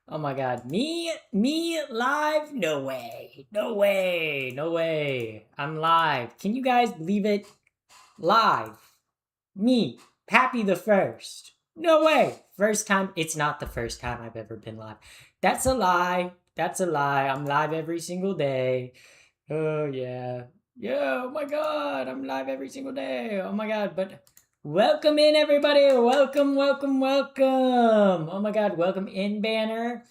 Oh my god. Me live? No way. No way. No way. I'm live. Can you guys believe it? Live. Me, Pappy the First. No way. First time. It's not the first time I've ever been live. That's a lie. That's a lie. I'm live every single day. Oh yeah. Yeah, oh my god. I'm live every single day. Oh my god. But welcome in everybody. Welcome, welcome, welcome. Oh my god, welcome in banner.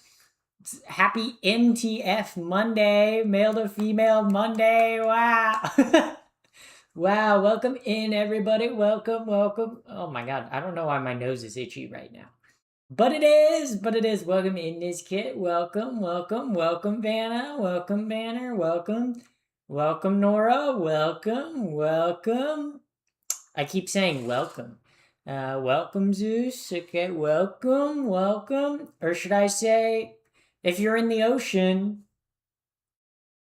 Happy MTF Monday, male to female Monday. Wow. Wow, welcome in everybody. Welcome, welcome. Oh my god, I don't know why my nose is itchy right now. But it is. Welcome in this kit. Welcome, welcome, welcome Vanna. Welcome Banner. Welcome. Welcome Nora. Welcome, welcome. I keep saying welcome. Welcome Zeus. Okay, welcome, welcome. Or should I say, if you're in the ocean,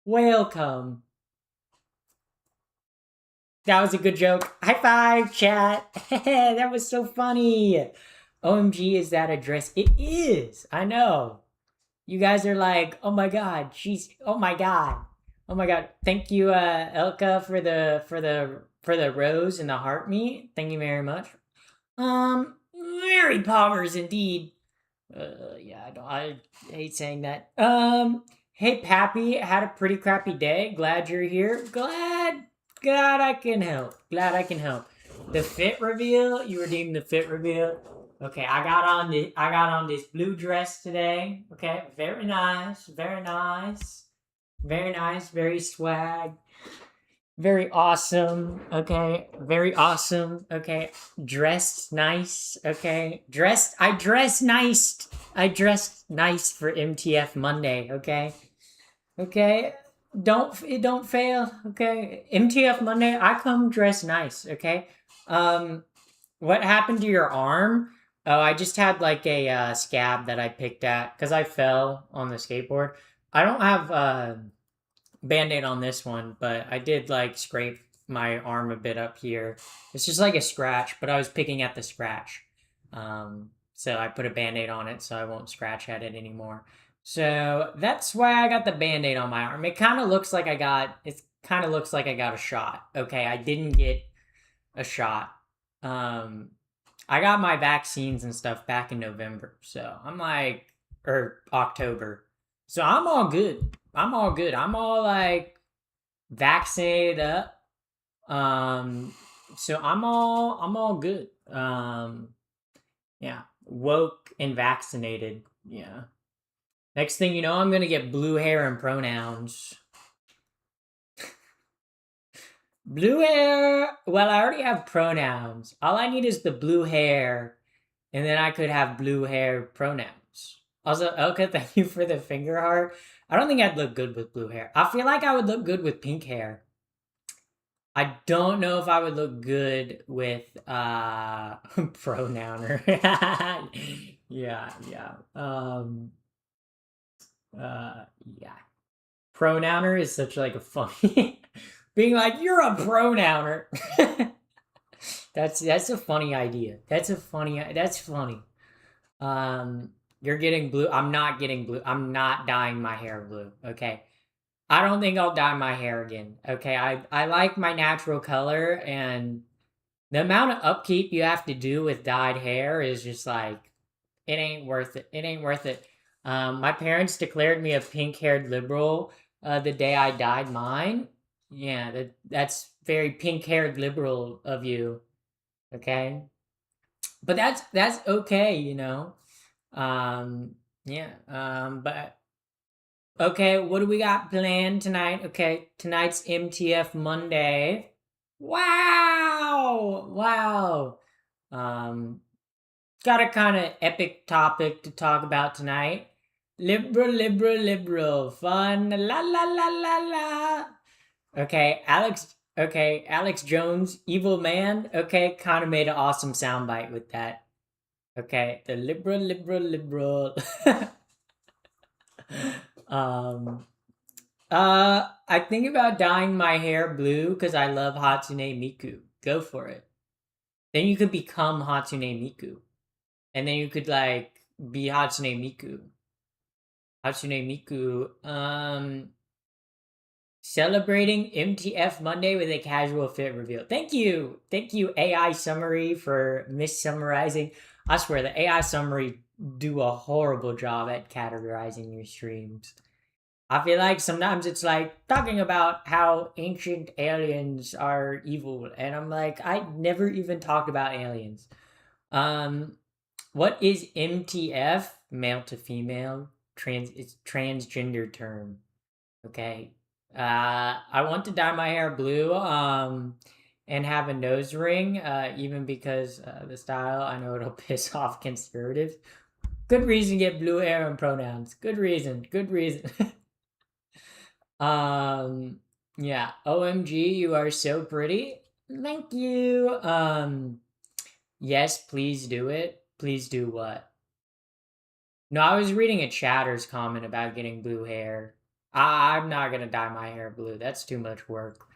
welcome. That was a good joke. High five, chat. That was so funny. OMG, is that a dress? It is. I know. You guys are like, oh my god, she's. Oh my god. Oh my god. Thank you, Elka, for the rose and the heart meat. Thank you very much. Very poggers indeed. Yeah, I hate saying that. Hey Pappy, had a pretty crappy day. Glad you're here. Glad I can help. Glad I can help. The fit reveal. You redeemed the fit reveal. Okay, I got on this blue dress today. Okay, very nice, very nice, very nice, very swag. Very awesome. Okay. Very awesome. Okay. Dressed nice. Okay. I dressed nice. I dressed nice for MTF Monday. Okay. Okay. Don't fail. Okay. MTF Monday, I come dressed nice. Okay. Um, what happened to your arm? Oh, I just had like a scab that I picked at because I fell on the skateboard. I don't have band-aid on this one, but I did like scrape my arm a bit up here. It's just like a scratch, but I was picking at the scratch. So I put a band-aid on it so I won't scratch at it anymore. So that's why I got the band-aid on my arm. It kind of looks like I got a shot. Okay, I didn't get a shot. Um I got my vaccines and stuff back in November. So I'm like, or October. So I'm all good. I'm all good. I'm all like vaccinated up. So I'm all good. Yeah. Woke and vaccinated. Yeah. Next thing you know, I'm gonna get blue hair and pronouns. Blue hair. Well, I already have pronouns. All I need is the blue hair, and then I could have blue hair pronouns. Also, Elka, thank you for the finger heart. I don't think I'd look good with blue hair. I feel like I would look good with pink hair. I don't know if I would look good with pronouner. Yeah, yeah. Uh yeah. Pronouner is such like a funny being like you're a pronouner. That's a funny idea. That's funny. You're getting blue. I'm not getting blue. I'm not dyeing my hair blue. Okay. I don't think I'll dye my hair again. Okay. I like my natural color, and the amount of upkeep you have to do with dyed hair is just like it ain't worth it. It ain't worth it. My parents declared me a pink-haired liberal the day I dyed mine. Yeah, that's very pink-haired liberal of you. Okay, but that's okay, you know. Yeah. But okay, what do we got planned tonight? Okay, tonight's MTF Monday. Wow, wow. Um, got a kind of epic topic to talk about tonight. Liberal, liberal, liberal, fun, la la la la la. Okay, Alex. Okay, Alex Jones, evil man. Okay, kind of made an awesome soundbite with that. Okay, the liberal, liberal, liberal. um, I think about dyeing my hair blue because I love Hatsune Miku. Go for it. Then you could become Hatsune Miku, and then you could like be Hatsune Miku. Hatsune Miku. Celebrating MTF Monday with a casual fit reveal. Thank you. Thank you, AI Summary, for missummarizing. I swear, the AI Summary do a horrible job at categorizing your streams. I feel like sometimes it's like talking about how ancient aliens are evil, and I'm like, I never even talked about aliens. Um, what is MTF? Male to female. It's transgender term. Okay. I want to dye my hair blue. And have a nose ring. Even because the style, I know it'll piss off conservatives. Good reason to get blue hair and pronouns. Good reason. Good reason. um. Yeah. OMG, you are so pretty. Thank you. Yes, please do it. Please do what? No, I was reading a chatter's comment about getting blue hair. I'm not gonna dye my hair blue. That's too much work.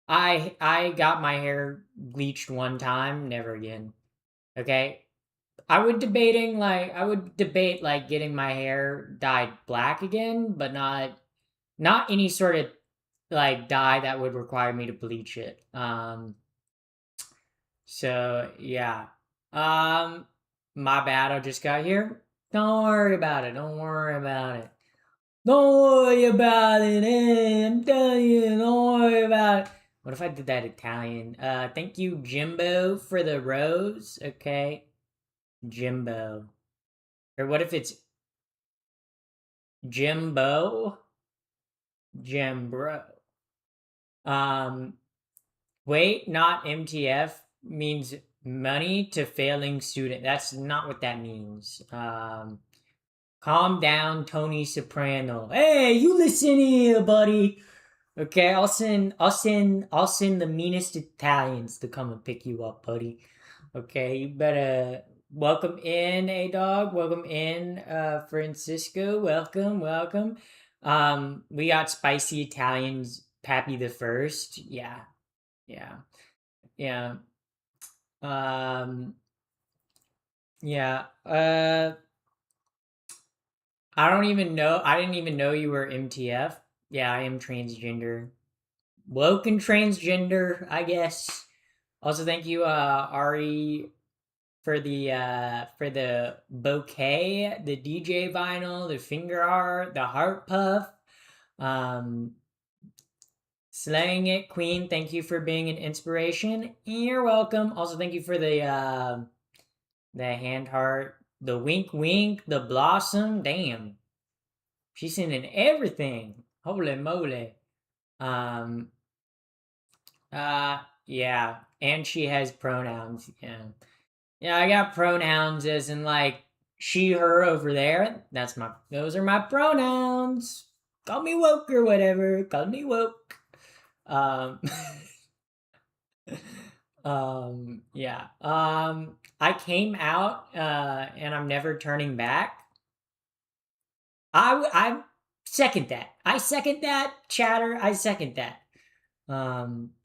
I got my hair bleached one time, never again. Okay? I would debate like getting my hair dyed black again, but not any sort of like dye that would require me to bleach it. So yeah. Um my bad, I just got here. Don't worry about it. Don't worry about it. Don't worry about it, I'm telling you, don't worry about it. What if I did that Italian? Thank you, Jimbo, for the rose. Okay, Jimbo. Or what if it's Jimbo? Jimbro. Um, wait, not MTF means money to failing student. That's not what that means. Calm down, Tony Soprano. Hey, you listen here, buddy. Okay, I'll send the meanest Italians to come and pick you up, buddy. Okay, you better welcome in, a dog. Welcome in, Francisco. Welcome, welcome. We got spicy Italians, Pappy the First. Yeah, yeah, yeah. Um, yeah. I don't even know. I didn't even know you were MTF. Yeah, I am transgender. Woke and transgender, I guess. Also, thank you, Ari, for the bouquet, the DJ vinyl, the finger art, the heart puff. Um, Slaying it, Queen. Thank you for being an inspiration. You're welcome. Also, thank you for the hand heart, the wink wink, the blossom. Damn, she's sending everything. Holy moly. Um, yeah, and she has pronouns. Yeah. Yeah, I got pronouns as in like she, her over there. Those are my pronouns. Call me woke or whatever. Call me woke. Um yeah. I came out and I'm never turning back. I second that. I second that, chatter. I second that.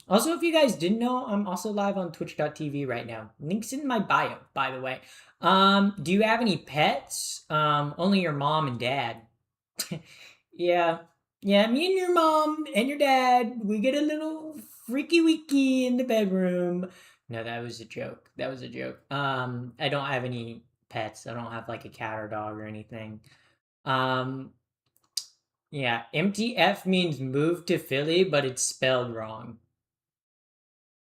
Also, if you guys didn't know, I'm also live on twitch.tv right now. Links in my bio, by the way. Do you have any pets? Only your mom and dad. Yeah. Yeah, me and your mom and your dad, we get a little freaky weaky in the bedroom. No, that was a joke. That was a joke. I don't have any pets. I don't have like a cat or dog or anything. Um, yeah, MTF means move to Philly, but it's spelled wrong.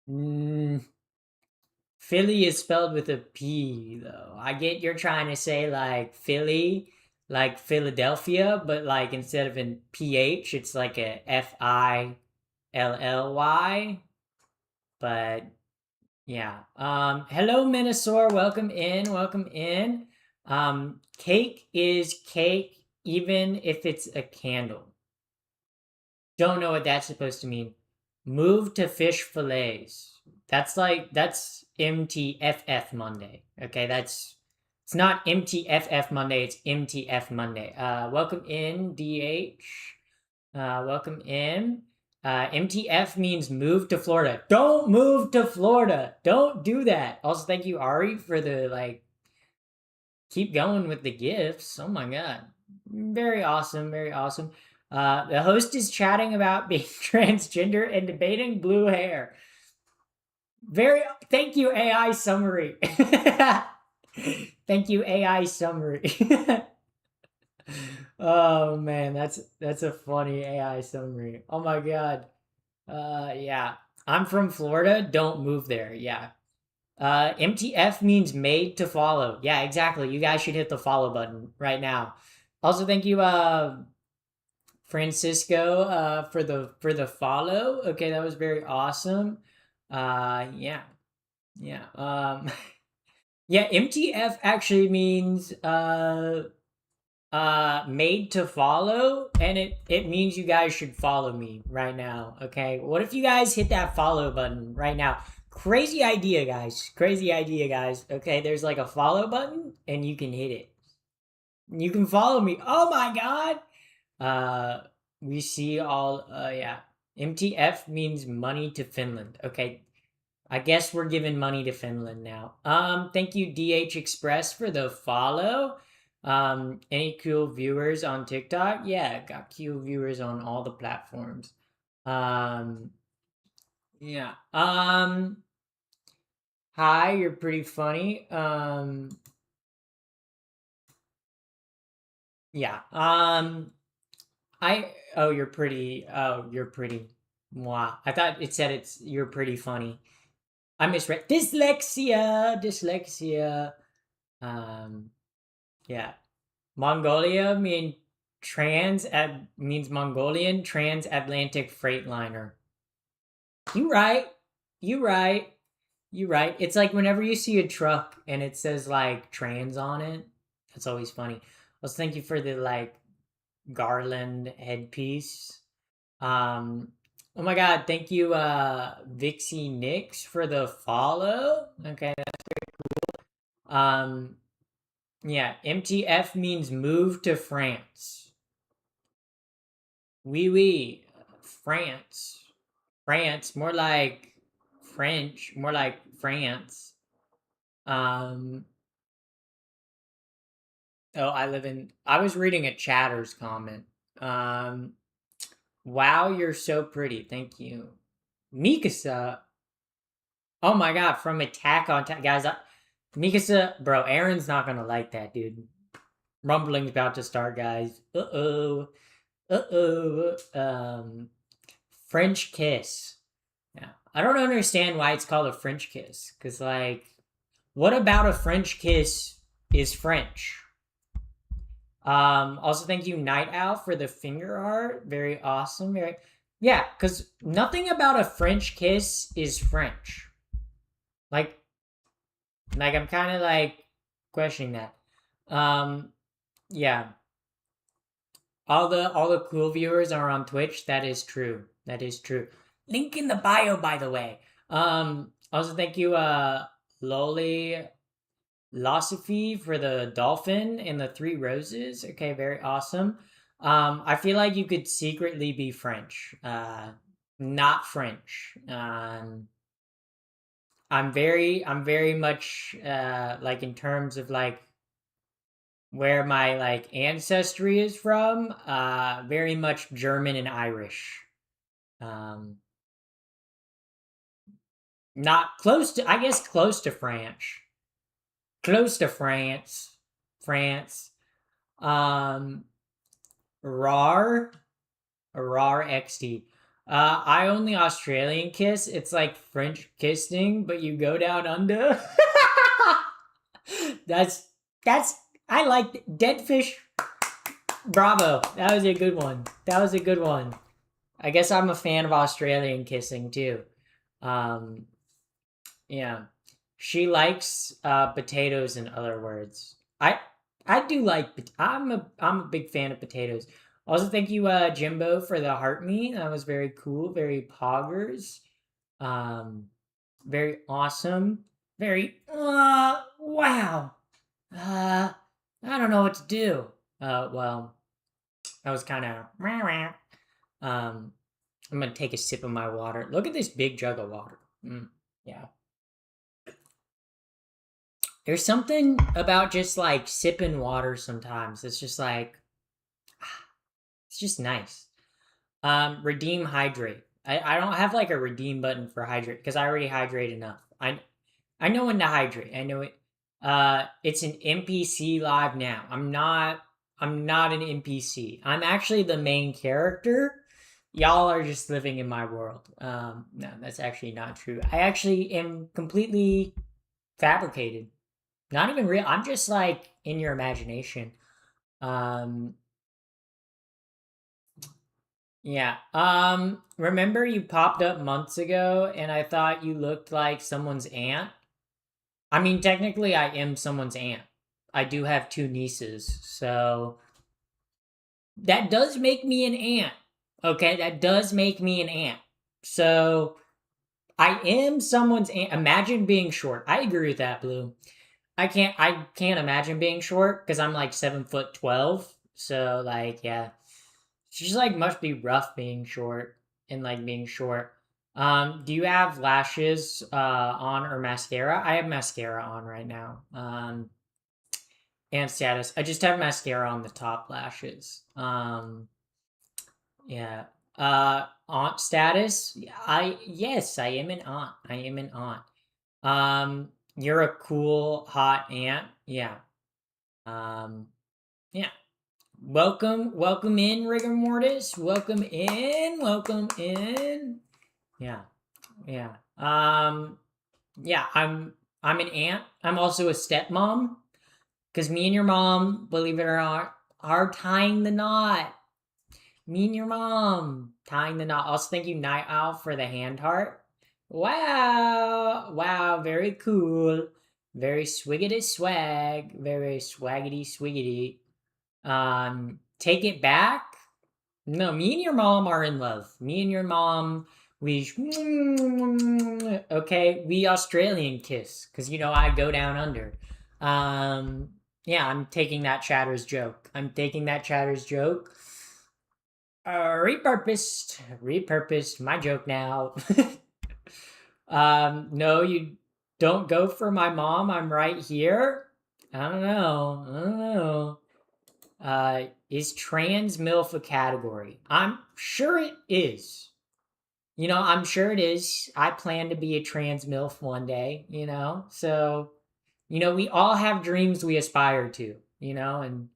Mm, Philly is spelled with a P, though. I get you're trying to say like Philly, like Philadelphia, but like instead of an PH, it's like a FILLY. But yeah. Hello, Minnesota. Welcome in. Welcome in. Cake is cake, even if it's a candle. Don't know what that's supposed to mean. Move to fish fillets. That's MTFF Monday. Okay, it's not MTFF Monday, it's MTF Monday. Welcome in, DH. Welcome in. MTF means move to Florida. Don't move to Florida. Don't do that. Also, thank you, Ari, for the like keep going with the gifts. Oh my god. Very awesome, very awesome. The host is chatting about being transgender and debating blue hair. Very, thank you, AI summary. Thank you, AI summary. Oh man, that's a funny AI summary. Oh my god. Yeah. I'm from Florida. Don't move there. Yeah. MTF means made to follow. Yeah, exactly. You guys should hit the follow button right now. Also, thank you, Francisco, for the follow. Okay, that was very awesome. Yeah, yeah. Yeah. MTF actually means made to follow, and it means you guys should follow me right now. Okay, what if you guys hit that follow button right now? Crazy idea, guys. Crazy idea, guys. Okay, there's like a follow button and you can hit it. You can follow me. Oh my god. uh we see all, yeah. MTF means money to Finland. Okay, I guess we're giving money to Finland now. Thank you, DH Express, for the follow. Any cool viewers on TikTok? Yeah, got cool viewers on all the platforms. Um, yeah. Hi, you're pretty funny. Yeah. You're pretty. Oh, you're pretty. Mwah. I thought it said you're pretty funny. I misread. Dyslexia. Dyslexia. Um, yeah. Mongolia means Mongolian transatlantic freight liner. You right. You right. You right. It's like whenever you see a truck and it says like trans on it, that's always funny. Well, thank you for the like garland headpiece. Oh my god, thank you, Vixie Nix, for the follow. Okay. Um yeah, MTF means move to France. Oui, oui. France. France, more like French, more like France. Um, I was reading a chatter's comment. Um, wow, you're so pretty. Thank you. Mikasa. Oh my god, from Attack on Titan. Guys, Mikasa, bro, Aaron's not gonna like that, dude. Rumbling's about to start, guys. Uh oh. Uh oh. French kiss. Yeah. I don't understand why it's called a French kiss. Because, like, what about a French kiss is French? Also, thank you, Night Owl, for the finger art. Very awesome. Very, yeah, because nothing about a French kiss is French. Like, I'm kind of like questioning that. Um, yeah, all the cool viewers are on Twitch. That is true. That is true. Link in the bio, by the way. Also thank you, Loli Losophy, for the dolphin and the three roses. Okay, very awesome. I feel like you could secretly be French. Not French. I'm very much, like, in terms of like where my like ancestry is from, very much German and Irish. Um, not close to, I guess, close to French. Close to France. France. Um, RAR. RAR XT. I only Australian kiss. It's like French kissing, but you go down under. that's that's I like dead fish. Bravo. That was a good one. That was a good one. I guess I'm a fan of Australian kissing too. Um, yeah. She likes, potatoes, in other words. I do like. I'm a big fan of potatoes. Also, thank you, Jimbo, for the heart me. That was very cool. Very poggers. Um, very awesome. Very, wow. I don't know what to do. Well, that was kind of. Um, I'm gonna take a sip of my water. Look at this big jug of water. Yeah. There's something about just like sipping water sometimes. It's just like, It's just nice. Redeem hydrate. I don't have like a redeem button for hydrate because I already hydrate enough. I know when to hydrate. I know it. It's an NPC live now. I'm not an NPC. I'm actually the main character. Y'all are just living in my world. No, that's actually not true. I actually am completely fabricated. Not even real. I'm just like in your imagination. Um, yeah. Remember you popped up months ago and I thought you looked like someone's aunt? I mean, technically I am someone's aunt. I do have two nieces, so that does make me an aunt. Okay, that does make me an aunt. So I am someone's aunt. Imagine being short. I agree with that, Blue. I can't imagine being short because I'm like 7'12". So like yeah. It's just like must be rough being short and like being short. Do you have lashes on or mascara? I have mascara on right now. And status. I just have mascara on the top lashes. Yeah. Aunt status. I yes, I am an aunt. I am an aunt. You're a cool hot aunt. Yeah. Um, yeah. Welcome in, rigor mortis. Welcome in. Yeah, yeah. Yeah. I'm an aunt. I'm also a stepmom because me and your mom, believe it or not, are tying the knot. Me and your mom tying the knot. Also, thank you, Night Owl, for the hand heart. Wow, wow, very cool. Very swiggity swag. Very swaggity swiggity. Take it back. No, me and your mom are in love. Me and your mom, we okay, we Australian kiss because I go down under. Yeah, I'm taking that Chatter's joke. I'm taking that Chatter's joke. Repurposed my joke now. No, you don't go for my mom. I'm right here. I don't know. I don't know. Is trans MILF a category? I'm sure it is. I'm sure it is. I plan to be a trans MILF one day. So, we all have dreams we aspire to, and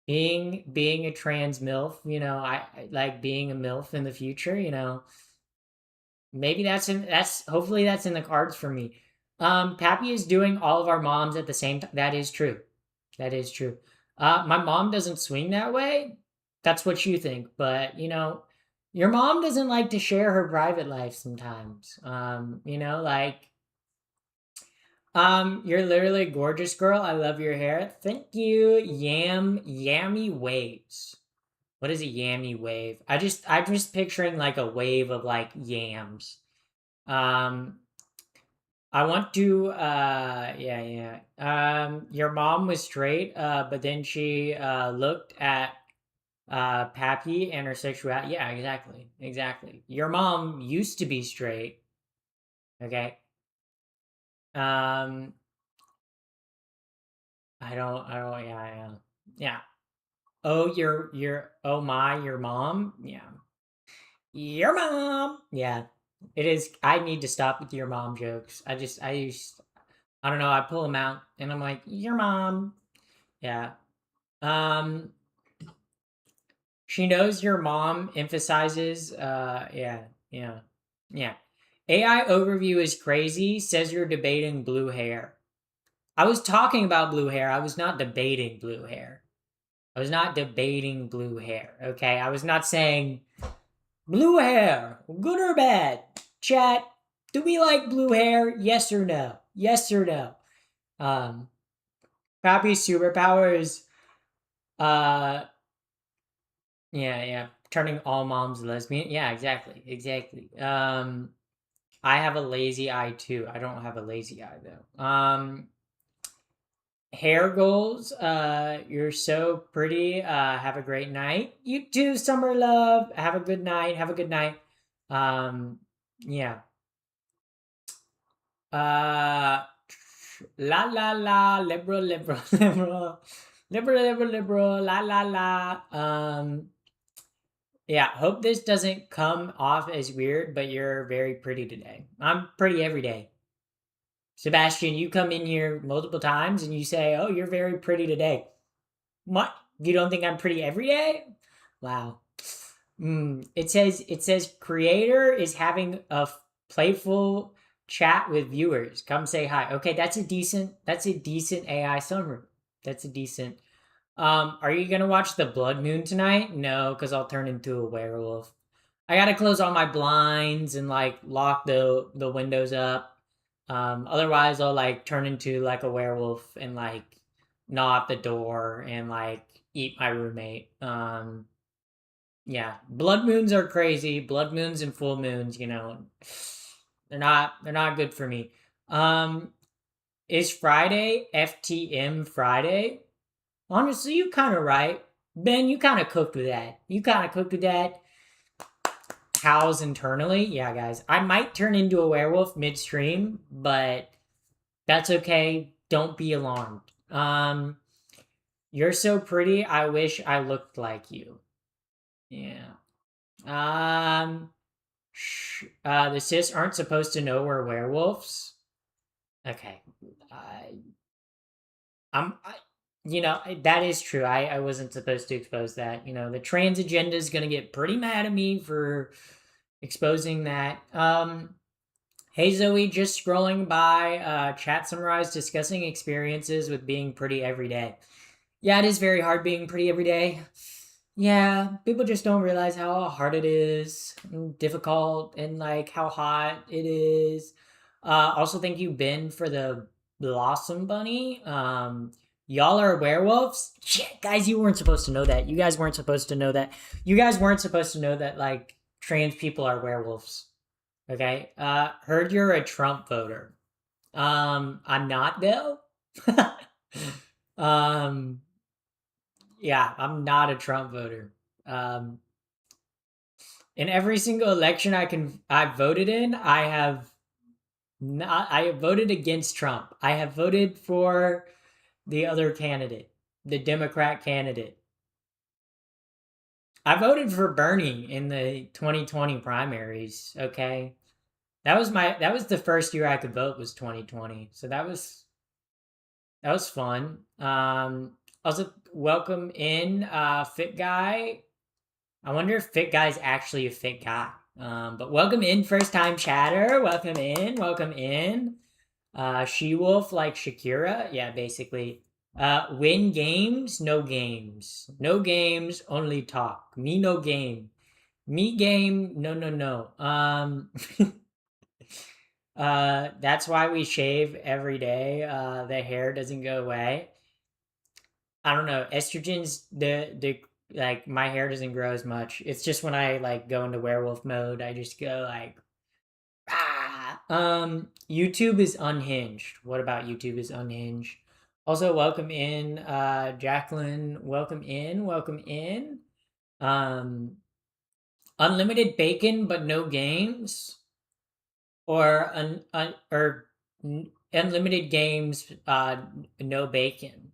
being a trans MILF, I like being a MILF in the future. Maybe that's hopefully that's in the cards for me. Pappy is doing all of our moms at the same time. That is true. That is true. My mom doesn't swing that way. That's what you think, but your mom doesn't like to share her private life sometimes. Like you're literally a gorgeous girl. I love your hair. Thank you. Yammy waves. What is a yammy wave? I'm just picturing like a wave of like yams. Um, I want to yeah. Your mom was straight, but then she looked at Pappy and her sexuality. Yeah, exactly. Exactly. Your mom used to be straight, okay? Um I don't yeah. Yeah. Oh, your mom? Yeah. Your mom. Yeah. It is I need to stop with your mom jokes. I don't know, I pull them out and I'm like, "Your mom." Yeah. Um, she knows your mom emphasizes, yeah, yeah. AI overview is crazy, says you're debating blue hair. I was talking about blue hair. I was not debating blue hair. I was not debating blue hair, okay? I was not saying blue hair, good or bad. Chat, do we like blue hair? Yes or no? Yes or no? Um, Pappy's superpowers, uh, yeah. Turning all moms lesbian. Yeah, exactly. I have a lazy eye too. I don't have a lazy eye though. Hair goals. You're so pretty. Have a great night. You too, summer love. Have a good night. Have a good night. Yeah. Uh, la, liberal, liberal. La la la. Yeah, hope this doesn't come off as weird, but you're very pretty today. I'm pretty every day. Sebastian, you come in here multiple times and you say, "Oh, you're very pretty today." What? You don't think I'm pretty every day? Wow. It says creator is having a playful chat with viewers. Come say hi. Okay, that's a decent AI summary. That's a decent. Are you gonna watch the blood moon tonight? No, because I'll turn into a werewolf. I gotta close all my blinds and like lock the windows up. Otherwise I'll like turn into like a werewolf and like gnaw at the door and like eat my roommate. Yeah, blood moons are crazy. Blood moons and full moons, they're not good for me. Um, is Friday FTM Friday? Honestly, you kind of right. Ben, you kind of cooked with that. You kind of cooked with that. Howls internally. Yeah, guys. I might turn into a werewolf midstream, but that's okay. Don't be alarmed. You're so pretty. I wish I looked like you. Yeah. The cis aren't supposed to know we're werewolves. Okay. I, that is true. I wasn't supposed to expose that. The trans agenda is going to get pretty mad at me for exposing that. Hey Zoe, just scrolling by, chat summarized discussing experiences with being pretty every day. Yeah, it is very hard being pretty every day. Yeah, people just don't realize how hard it is, and difficult, and like how hot it is. Also, thank you, Ben, for the Blossom Bunny. Y'all are werewolves. Shit, guys, you weren't supposed to know that. You guys weren't supposed to know that. You guys weren't supposed to know that like trans people are werewolves. Okay. Heard you're a Trump voter. I'm not though. um, yeah, I'm not a Trump voter. Um, in every single election I've voted in, I have voted against Trump. I have voted for the other candidate, the Democrat candidate. I voted for Bernie in the 2020 primaries, okay? That was the first year I could vote was 2020. So that was fun. Also welcome in Fit Guy. I wonder if Fit Guy's actually a fit guy. But welcome in, first time chatter. Welcome in, welcome in. She Wolf like Shakira. Yeah, basically. Win games, no games. No games, only talk. Me no game. Me game, no no no. That's why we shave every day. The hair doesn't go away. I don't know. Estrogens, the like my hair doesn't grow as much. It's just when I like go into werewolf mode, I just go like ah. YouTube is unhinged. What about YouTube is unhinged? Also, welcome in, Jacqueline. Welcome in. Welcome in. Um, unlimited bacon but no games, or unlimited games, no bacon.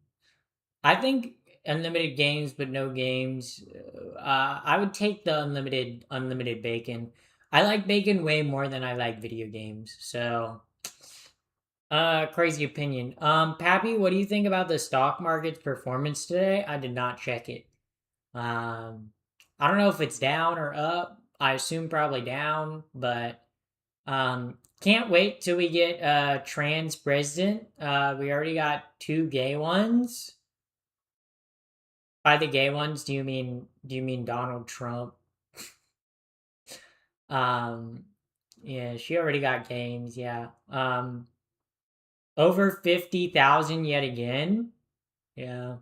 I think unlimited games but no games. I would take the unlimited bacon. I like bacon way more than I like video games. So, crazy opinion. Pappy, what do you think about the stock market's performance today? I did not check it. Um, I don't know if it's down or up. I assume probably down, but can't wait till we get a trans president. We already got two gay ones. By the gay ones, do you mean Donald Trump? Um, yeah, she already got games. Yeah. Over 50,000 yet again. Yeah.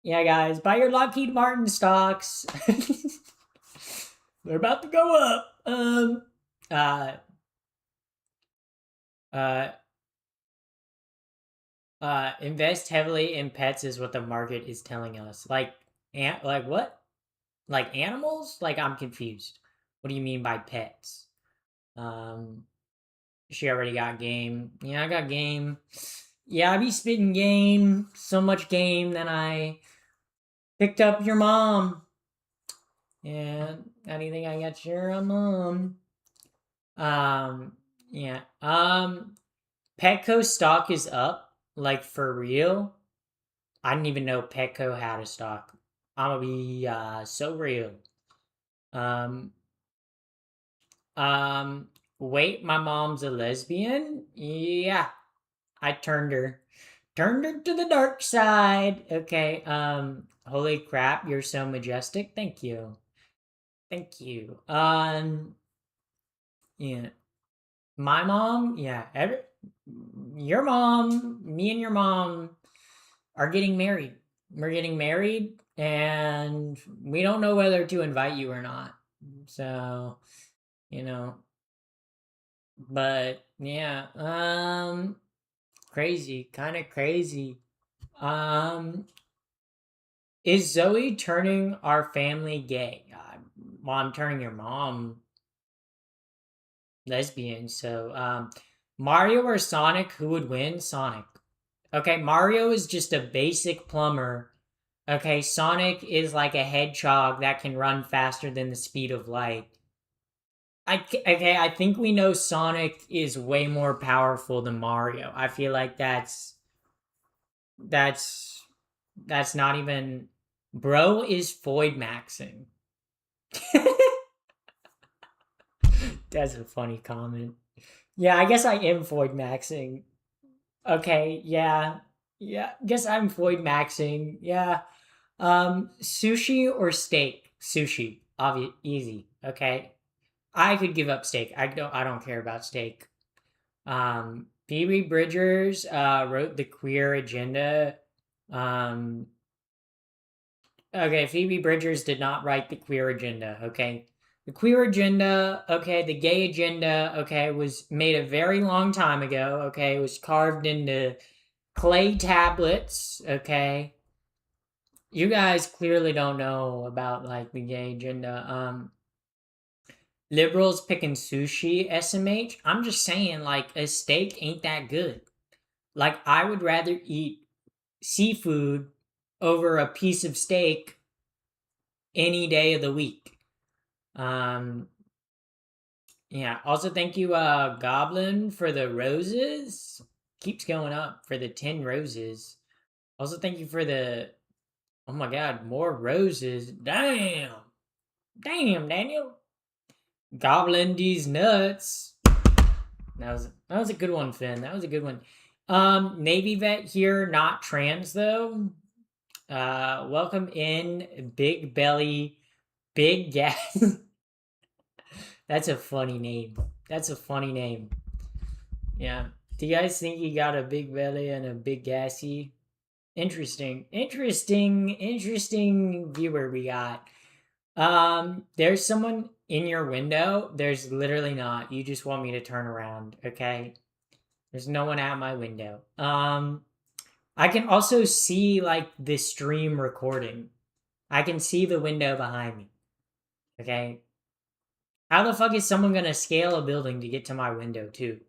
Yeah, guys, buy your Lockheed Martin stocks. They're about to go up. Uh, uh, invest heavily in pets is what the market is telling us. Like what? Like animals? Like I'm confused. What do you mean by pets? Um, she already got game. Yeah, I got game. Yeah, I be spitting game. So much game that I picked up your mom. Yeah, anything I got your mom. Um, yeah. Petco stock is up, like for real. I didn't even know Petco had a stock. I'm gonna be so real. Um, um, wait, my mom's a lesbian? Yeah, I turned her to the dark side. Okay. Holy crap, you're so majestic. Thank you. Thank you. Yeah. My mom, yeah, your mom, me and your mom are getting married. We're getting married, and we don't know whether to invite you or not. So, you know, but yeah, crazy, kind of crazy. Um, is Zoe turning our family gay? Well, I'm turning your mom lesbian. So, Mario or Sonic, who would win? Sonic. Okay, Mario is just a basic plumber. Okay, Sonic is like a hedgehog that can run faster than the speed of light. Okay, I think we know Sonic is way more powerful than Mario. I feel like that's that's not even bro is void maxing. That's a funny comment. Yeah, I guess I am void maxing. Okay, yeah. Yeah, guess I'm void maxing. Yeah. Sushi or steak? Sushi. Obvious, easy. Okay. I could give up steak. I don't care about steak. Phoebe Bridgers wrote the queer agenda. Um okay, Phoebe Bridgers did not write the queer agenda, okay? The queer agenda, okay, the gay agenda, okay, was made a very long time ago, okay? It was carved into clay tablets, okay? You guys clearly don't know about like the gay agenda. Liberals picking sushi, SMH. I'm just saying, like, a steak ain't that good. Like, I would rather eat seafood over a piece of steak any day of the week. Um, yeah. Also, thank you, Goblin, for the roses. Keeps going up for the 10 roses. Also, thank you for the. Oh my god, more roses. Damn. Damn, Daniel. Goblin these nuts. That was a good one, Finn. That was a good one. Navy vet here, not trans though. Welcome in, big belly, big gas. That's a funny name. That's a funny name. Yeah. Do you guys think he got a big belly and a big gassy? Interesting viewer we got. There's someone in your window. There's literally not. You just want me to turn around, okay? There's no one at my window. I can also see like the stream recording. I can see the window behind me. Okay. How the fuck is someone gonna scale a building to get to my window too?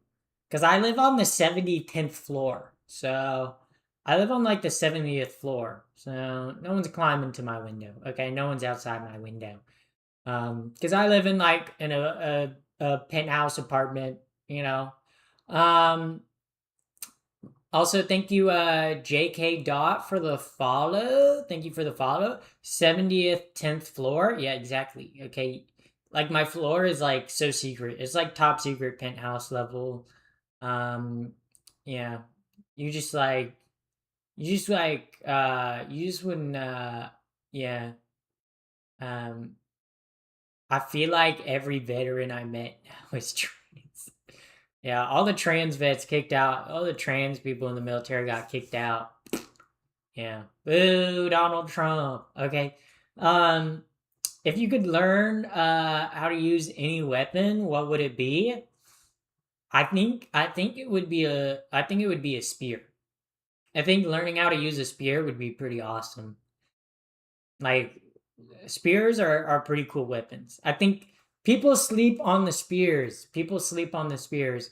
Because I live on the 70th floor. So I live on like the 70th floor. So no one's climbing to my window. Okay, no one's outside my window. Because I live in like in a penthouse apartment, you know. Um, Also, thank you, JK Dot, for the follow. Thank you for the follow. 70th, 10th floor. Yeah, exactly. Okay. Like, my floor is like so secret. It's like top secret penthouse level. Um, yeah. You just like, you just wouldn't, yeah. Um, I feel like every veteran I met now is trans. Yeah, all the trans vets kicked out. All the trans people in the military got kicked out. Yeah. Boo, Donald Trump. Okay. Um, if you could learn how to use any weapon, what would it be? I think it would be a spear. I think learning how to use a spear would be pretty awesome. Like spears are pretty cool weapons. I think people sleep on the spears. People sleep on the spears.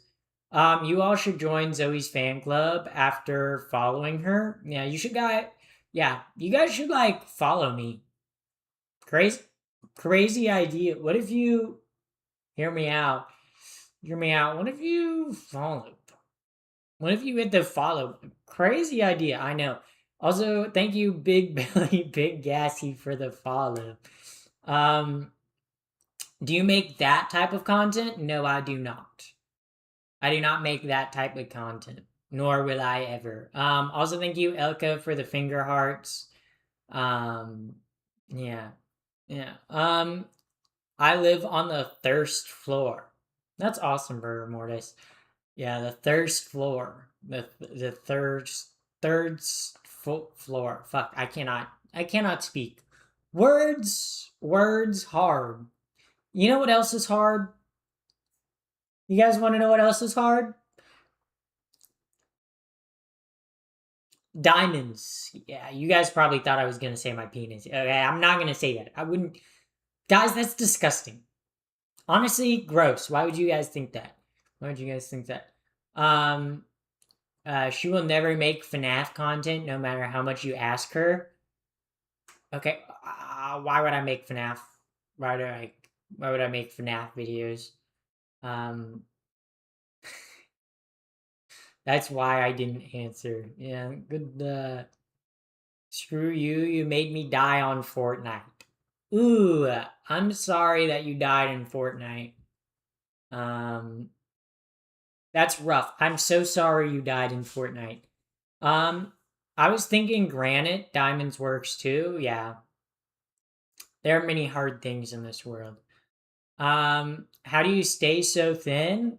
You all should join Zoe's fan club after following her. Yeah, you guys should like follow me. Crazy. Crazy idea. What if you hear me out? Hear me out. What if you followed? What if you hit the follow? Crazy idea. I know. Also, thank you, Big Belly, Big Gassy, for the follow. Um, do you make that type of content? No, I do not. I do not make that type of content, nor will I ever. Also, thank you, Elka, for the finger hearts. Um, yeah, yeah. I live on the thirst floor. That's awesome, Burger Mortis. Yeah, the thirst floor. The floor. Fuck, I cannot speak. Words hard. You know what else is hard? You guys want to know what else is hard? Diamonds. Yeah, you guys probably thought I was gonna say my penis. Okay, I'm not gonna say that. I wouldn't. Guys, that's disgusting. Honestly, gross. Why would you guys think that? Why would you guys think that? Um, she will never make FNAF content, no matter how much you ask her. Okay, why would I make FNAF? Why do I? Why would I make FNAF videos? Um, that's why I didn't answer. Yeah, good. Screw you. You made me die on Fortnite. Ooh, I'm sorry that you died in Fortnite. Um, that's rough. I'm so sorry you died in Fortnite. Um, I was thinking granite, diamonds works too. Yeah, there are many hard things in this world. How do you stay so thin?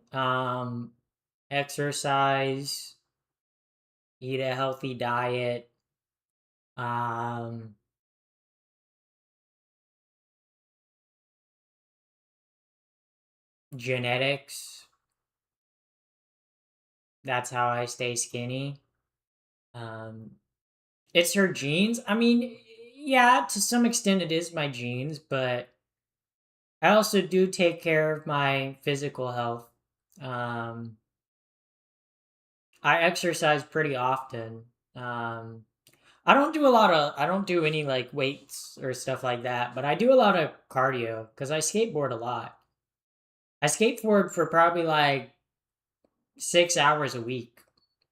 Exercise, eat a healthy diet. Um, genetics. That's how I stay skinny. Um, it's her genes. I mean, yeah, to some extent it is my genes, but I also do take care of my physical health. Um, I exercise pretty often. Um, I don't do any like weights or stuff like that, but I do a lot of cardio because I skateboard a lot. I skateboard for probably like 6 hours a week.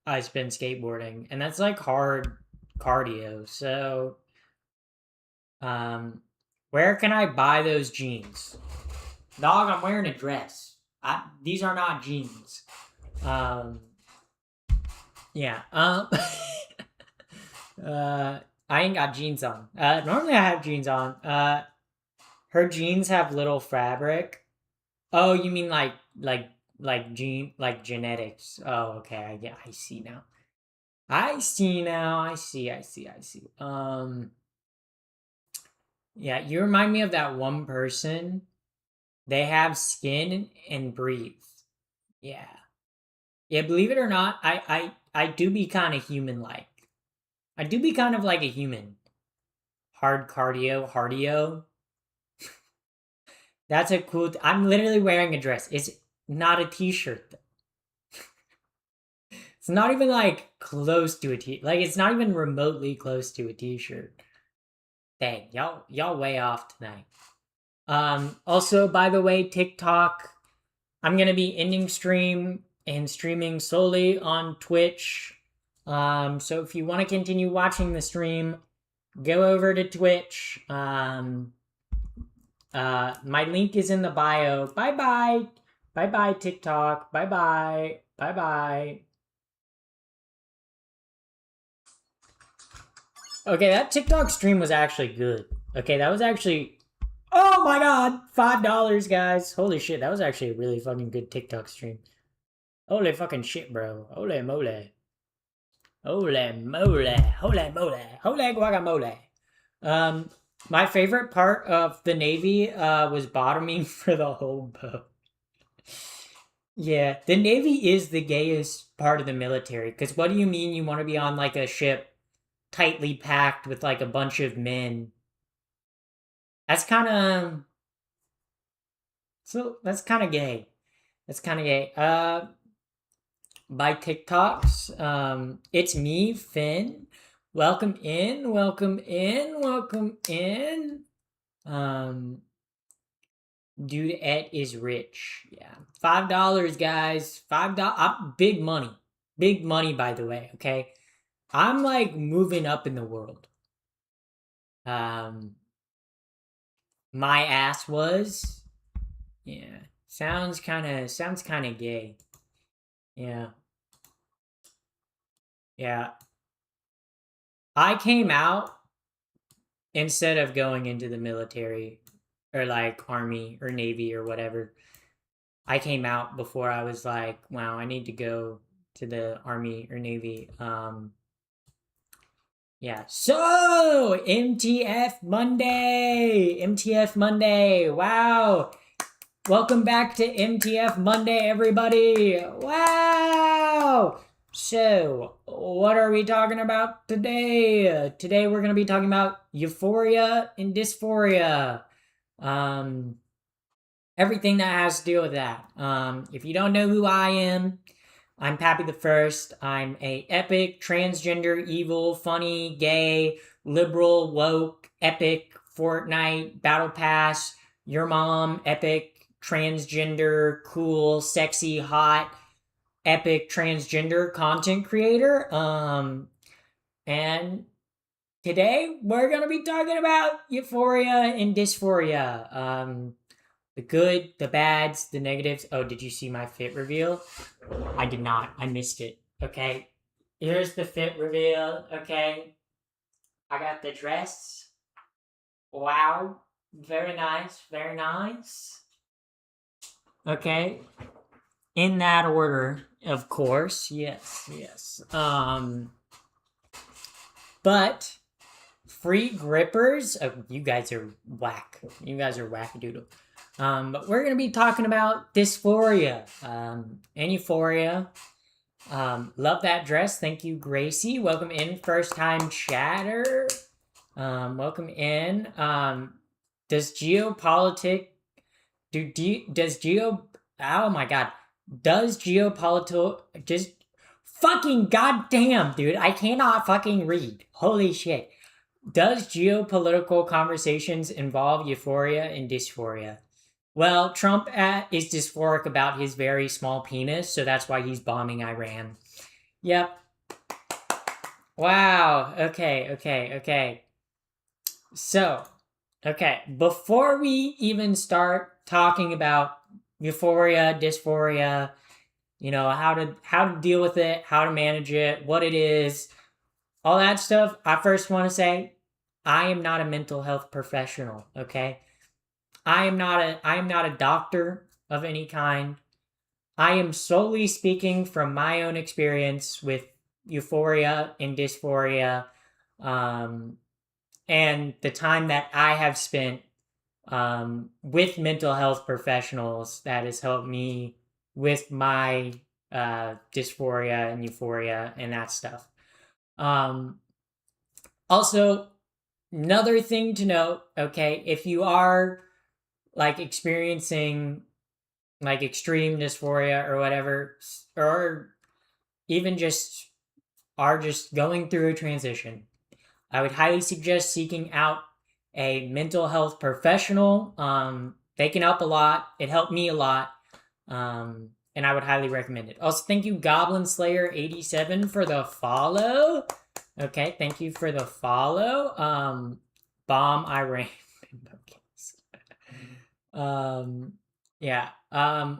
I spend skateboarding, and that's like hard cardio. So, um, where can I buy those jeans? Dog, I'm wearing a dress. These are not jeans. Um, yeah. I ain't got jeans on. Normally I have jeans on. Her jeans have little fabric. Oh, you mean like genetics? Oh, okay. I see now. I see now. I see. Yeah. You remind me of that one person. They have skin and breathe. Yeah. Yeah. Believe it or not, I do be kind of human like. I do be kind of like a human. Hard cardio. That's a cool. I'm literally wearing a dress. It's not a t-shirt. It's not even like close to a t. Like it's not even remotely close to a t-shirt. Dang, y'all way off tonight. Also, by the way, TikTok. I'm gonna be ending stream and streaming solely on Twitch. So if you want to continue watching the stream, go over to Twitch. My link is in the bio. Bye bye. Bye bye, TikTok. Bye bye. Bye bye. Okay, that TikTok stream was actually good. Okay, that was actually. Oh my god! $5, guys. Holy shit, that was actually a really fucking good TikTok stream. Holy fucking shit, bro. Holy moly. Holy moly. Holy moly. Holy guacamole. Um, my favorite part of the Navy was bottoming for the whole boat. Yeah, the Navy is the gayest part of the military. Because what do you mean you want to be on like a ship tightly packed with like a bunch of men? That's kind of that's kind of gay. That's kind of gay. By TikToks, it's me, Finn. Welcome in, welcome in, welcome in. Dude, Ed is rich. Yeah. $5, guys. $5. Big money. Big money, by the way, okay? I'm like moving up in the world. Um, my ass was. Yeah. Sounds kind of gay. Yeah. Yeah. I came out instead of going into the military or like army or navy or whatever. I came out before I was like, wow, I need to go to the army or navy. Yeah. So, MTF Monday. MTF Monday. Wow. Welcome back to MTF Monday, everybody. Wow. So, what are we talking about today? Today we're going to be talking about euphoria and dysphoria. Um, Everything that has to do with that. If you don't know who I am, I'm Pappy the First. I'm a epic, transgender, evil, funny, gay, liberal, woke, epic, Fortnite, Battle Pass, your mom, epic, transgender, cool, sexy, hot, epic, transgender content creator. And today we're gonna be talking about euphoria and dysphoria. The good, the bads, the negatives. Oh, did you see my fit reveal? I did not. I missed it. Okay. Here's the fit reveal. Okay. I got the dress. Wow. Very nice. Very nice. Okay. In that order, of course. Yes. Yes. But free grippers. Oh, you guys are whack. You guys are wackadoodle. But we're gonna be talking about dysphoria, and euphoria. Love that dress. Thank you, Gracie. Welcome in, first time chatter. Welcome in. Does geopolitic does geo oh my god. Does geopolitical just fucking goddamn, dude. I cannot fucking read. Holy shit. Does geopolitical conversations involve euphoria and dysphoria? Well, Trump is dysphoric about his very small penis, so that's why he's bombing Iran. Yep. Wow. Okay. So, okay, before we even start talking about euphoria, dysphoria, how to deal with it, how to manage it, what it is, all that stuff, I first want to say I am not a mental health professional, okay? I am not a doctor of any kind. I am solely speaking from my own experience with euphoria and dysphoria, um, and the time that I have spent with mental health professionals that has helped me with my dysphoria and euphoria and that stuff. Um, Also, another thing to note, okay, if you are like experiencing like extreme dysphoria or whatever, or even just are just going through a transition, I would highly suggest seeking out a mental health professional. They can help a lot. It helped me a lot. And I would highly recommend it. Also, thank you, Goblin Slayer 87 for the follow. Okay, thank you for the follow. Bomb Iran. um, yeah.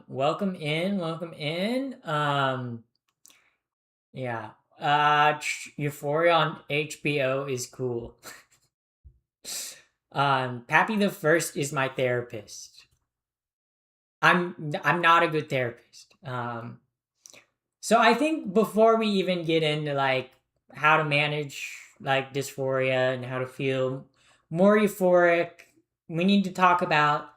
Welcome in. Welcome in. Yeah. Euphoria on HBO is cool. Pappy the First is my therapist. I'm not a good therapist. So I think before we even get into like how to manage like dysphoria and how to feel more euphoric, we need to talk about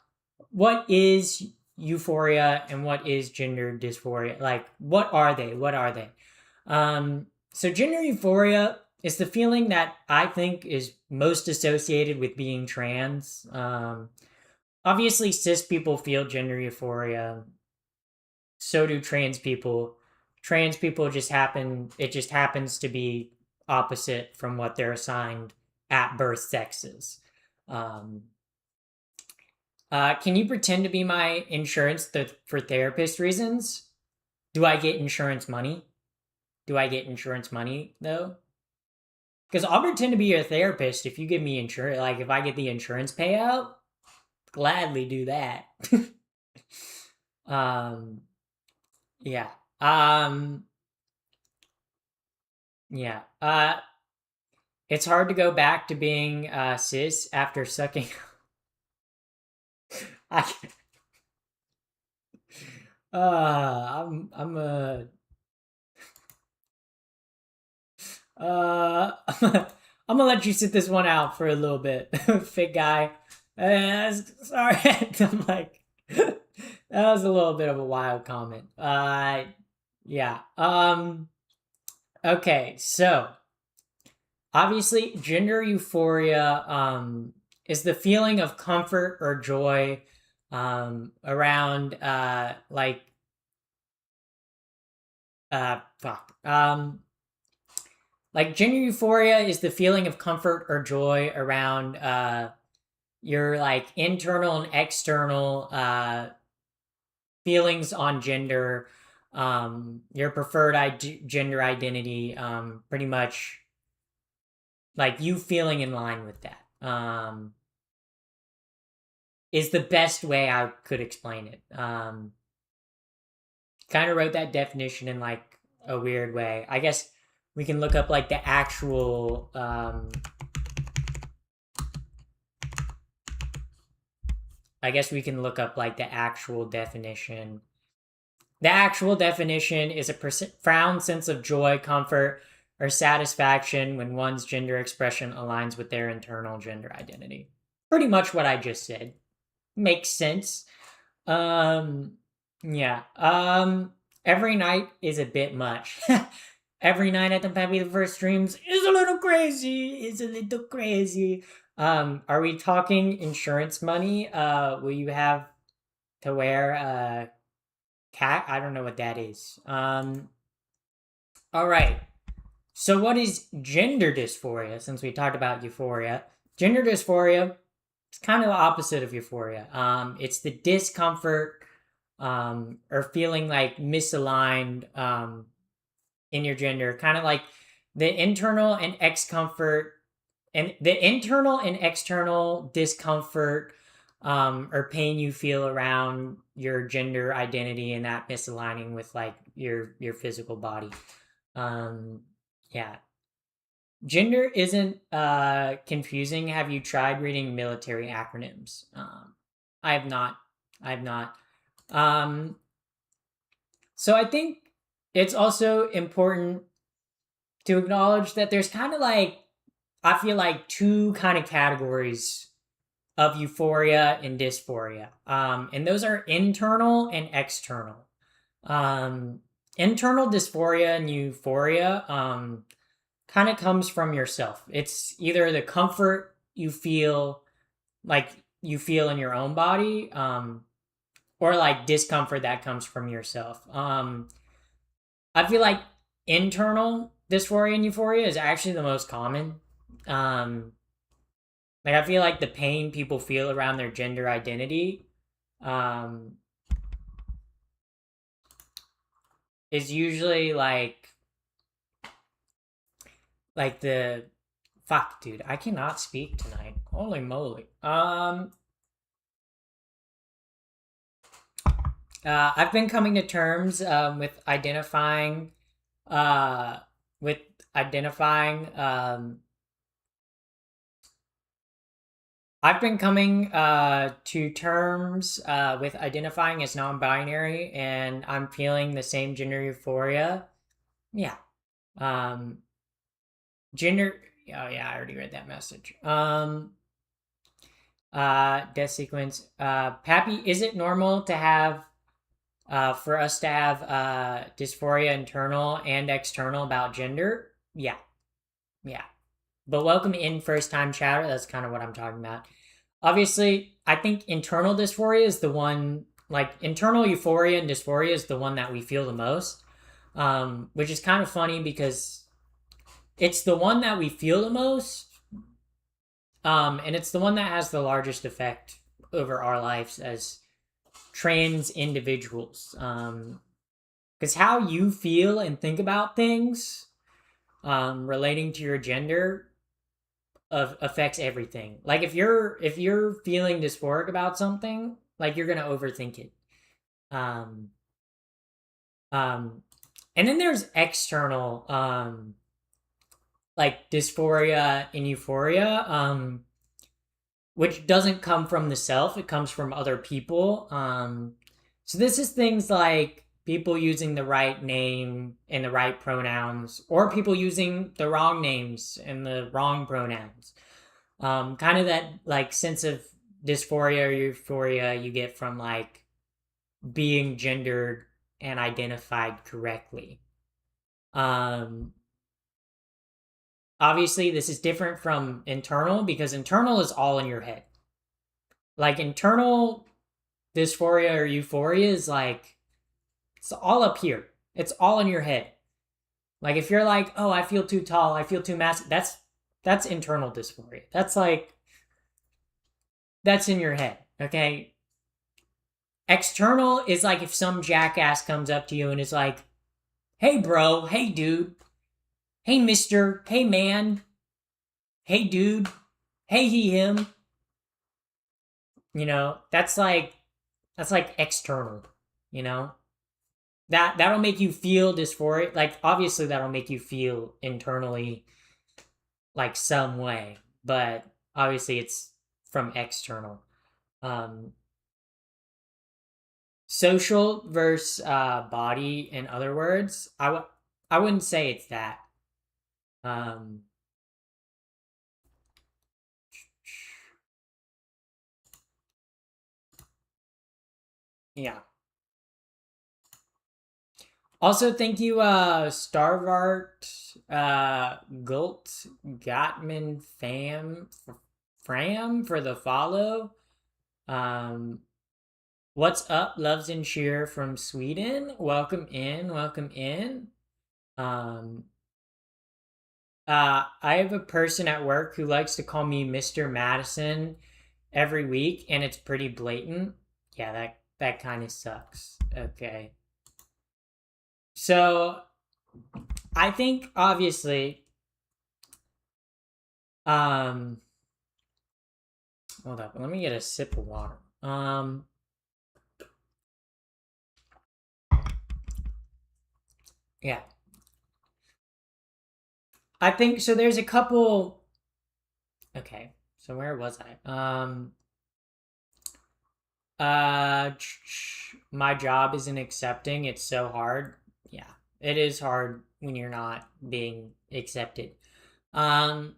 what is euphoria and what is gender dysphoria. Like, what are they? What are they? So gender euphoria is the feeling that I think is most associated with being trans. Obviously, cis people feel gender euphoria. So do trans people. Trans people it just happens to be opposite from what they're assigned at birth sexes. Um, Can you pretend to be my insurance for therapist reasons? Do I get insurance money? Do I get insurance money though? Because I'll pretend to be your therapist if you give me insurance. Like if I get the insurance payout, gladly do that. um, yeah. Um, yeah. It's hard to go back to being cis after sucking. I, I'm a I'm gonna let you sit this one out for a little bit, fit guy. Sorry, I'm like that was a little bit of a wild comment. Yeah. Okay, so obviously, gender euphoria is the feeling of comfort or joy around fuck like gender euphoria is the feeling of comfort or joy around your like internal and external feelings on gender, your preferred gender identity, pretty much like you feeling in line with that, is the best way I could explain it. Kind of wrote that definition in like a weird way. I guess we can look up like the actual I guess we can look up like the actual definition. The actual definition is a profound sense of joy, comfort, or satisfaction when one's gender expression aligns with their internal gender identity. Pretty much what I just said. Makes sense. Yeah. Every night is a bit much. Every night at the Pappy the First streams is a little crazy. Is a little crazy. Are we talking insurance money? Will you have to wear a cat? I don't know what that is. All right. So what is gender dysphoria? Since we talked about euphoria, gender dysphoria is kind of the opposite of euphoria. It's the discomfort or feeling like misaligned in your gender, kind of like the internal and external discomfort or pain you feel around your gender identity and that misaligning with like your physical body. Yeah. Gender isn't confusing. Have you tried reading military acronyms? I have not. I have not. So I think it's also important to acknowledge that there's kind of like, I feel like two kind of categories of euphoria and dysphoria. And those are internal and external. Internal dysphoria and euphoria kind of comes from yourself. It's either the comfort you feel in your own body, or like discomfort that comes from yourself. I feel like internal dysphoria and euphoria is actually the most common. Like I feel like the pain people feel around their gender identity is usually like the fuck, dude. I cannot speak tonight. Holy moly. I've been coming to terms with identifying with identifying I've been coming to terms with identifying as non-binary, and I'm feeling the same gender euphoria. Yeah. Gender. Oh yeah, I already read that message. Death sequence. Pappy, is it normal to have for us to have dysphoria internal and external about gender? Yeah. But welcome in first time chatter. That's kind of what I'm talking about. Obviously, I think internal dysphoria is the one, like internal euphoria and dysphoria is the one that we feel the most, which is kind of funny because it's the one that we feel the most, and it's the one that has the largest effect over our lives as trans individuals. Because how you feel and think about things relating to your gender affects everything. Like if you're feeling dysphoric about something, like you're gonna overthink it. Um, um, and then there's external, like dysphoria and euphoria, which doesn't come from the self; it comes from other people. So this is things like people using the right name and the right pronouns, or people using the wrong names and the wrong pronouns. Kind of that like sense of dysphoria or euphoria you get from like being gendered and identified correctly. Um, Obviously, this is different from internal because internal is all in your head. Like internal dysphoria or euphoria is like it's all up here. It's all in your head. Like if you're like, "Oh, I feel too tall, I feel too massive." That's internal dysphoria. That's like that's in your head, okay? External is like if some jackass comes up to you and is like, "Hey bro, hey dude, hey mister, hey man, hey dude, hey he him." You know, that's like external, you know? That'll make you feel dysphoric. Like obviously that'll make you feel internally like some way, but obviously it's from external. Um Social versus body, in other words, I wouldn't say it's that. Um yeah. Also, thank you, Starvart, Gult, Gottman, Fram for the follow. Um, what's up, Loves and Cheer from Sweden? Welcome in, welcome in. Um, I have a person at work who likes to call me Mr. Madison every week, and it's pretty blatant. Yeah, that kind of sucks. Okay. So I think obviously, um, hold up, let me get a sip of water. Yeah, I think so. There's a couple. Okay, so where was I? My job isn't accepting. It's so hard. Yeah, it is hard when you're not being accepted. Um,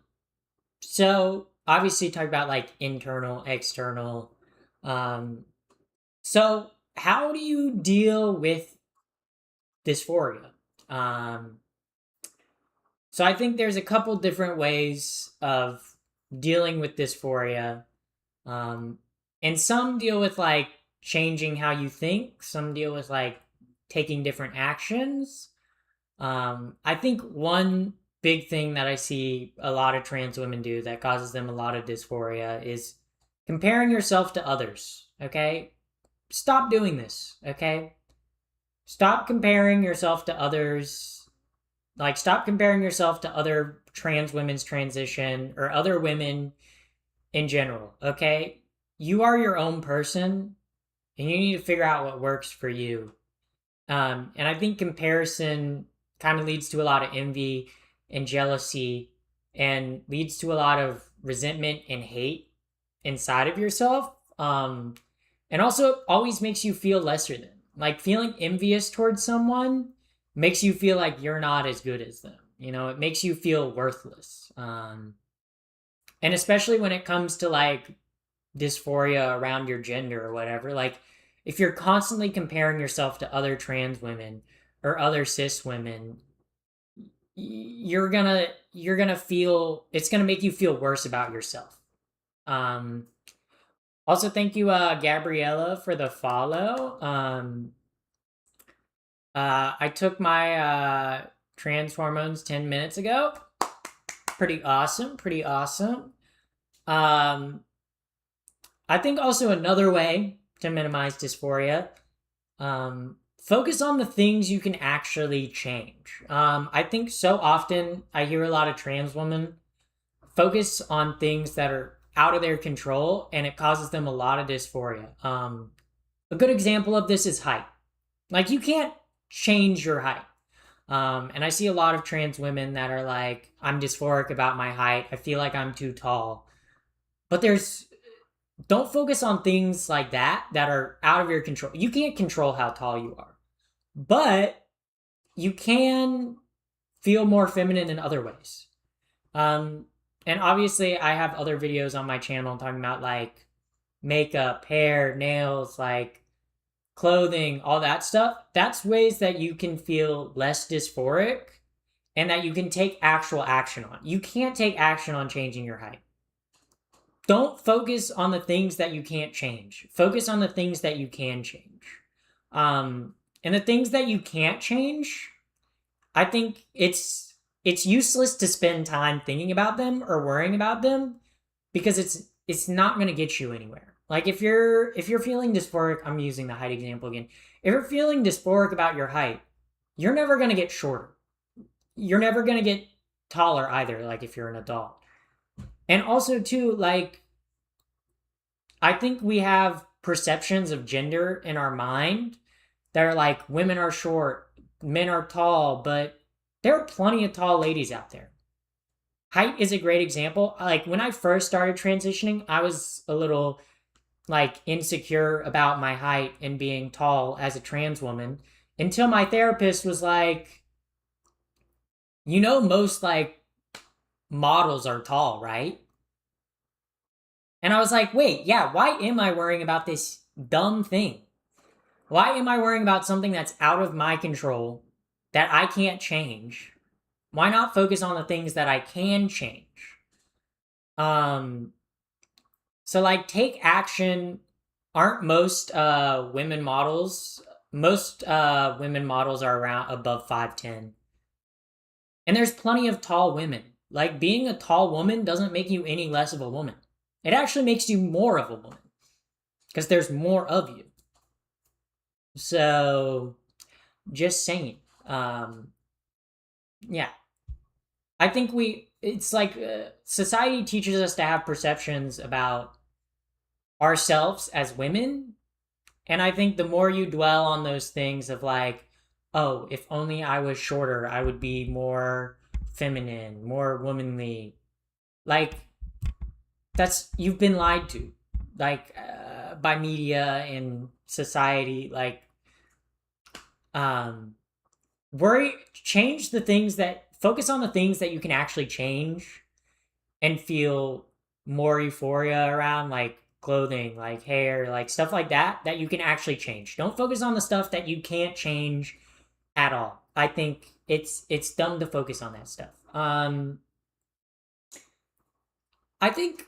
so obviously talk about like internal, external. Um, so how do you deal with dysphoria? Um, so I think there's a couple different ways of dealing with dysphoria. Um, and some deal with like changing how you think, some deal with like taking different actions. I think one big thing that I see a lot of trans women do that causes them a lot of dysphoria is comparing yourself to others. Okay? Stop doing this. Okay? Stop comparing yourself to others. Like, stop comparing yourself to other trans women's transition or other women in general. Okay? You are your own person and you need to figure out what works for you. And I think comparison kind of leads to a lot of envy and jealousy and leads to a lot of resentment and hate inside of yourself. And also always makes you feel lesser than. Like feeling envious towards someone makes you feel like you're not as good as them. You know, it makes you feel worthless. And especially when it comes to like dysphoria around your gender or whatever, like if you're constantly comparing yourself to other trans women or other cis women, you're gonna feel it's gonna make you feel worse about yourself. um Also, thank you, Gabriella, for the follow. I took my trans hormones 10 minutes ago. Pretty awesome, pretty awesome. um I think also another way to minimize dysphoria, focus on the things you can actually change. I think so often I hear a lot of trans women focus on things that are out of their control, and it causes them a lot of dysphoria. A good example of this is height. Like, you can't change your height. And I see a lot of trans women that are like, I'm dysphoric about my height. I feel like I'm too tall. But don't focus on things like that are out of your control. You can't control how tall you are, but you can feel more feminine in other ways. And obviously, I have other videos on my channel talking about like makeup, hair, nails, like clothing, all that stuff. That's ways that you can feel less dysphoric and that you can take actual action on. You can't take action on changing your height. Don't focus on the things that you can't change. Focus on the things that you can change. And the things that you can't change, I think it's useless to spend time thinking about them or worrying about them because it's not going to get you anywhere. Like if you're feeling dysphoric, I'm using the height example again. If you're feeling dysphoric about your height, you're never going to get shorter. You're never going to get taller either, like if you're an adult. And also too, like, I think we have perceptions of gender in our mind that are like women are short, men are tall, but there are plenty of tall ladies out there. Height is a great example. Like when I first started transitioning, I was a little like insecure about my height and being tall as a trans woman until my therapist was like, most like models are tall, right? And I was like, wait, yeah, why am I worrying about this dumb thing? Why am I worrying about something that's out of my control that I can't change? Why not focus on the things that I can change? So like take action. Aren't most women models? Most women models are around above 5'10". And there's plenty of tall women. Like being a tall woman doesn't make you any less of a woman. It actually makes you more of a woman because there's more of you. So, just saying. Yeah. I think it's like society teaches us to have perceptions about ourselves as women. And I think the more you dwell on those things of like, oh, if only I was shorter, I would be more feminine, more womanly. Like, you've been lied to, like by media and society. Like, focus on the things that you can actually change and feel more euphoria around, like clothing, like hair, like stuff like that you can actually change. Don't focus on the stuff that you can't change at all. I think it's dumb to focus on that stuff. I think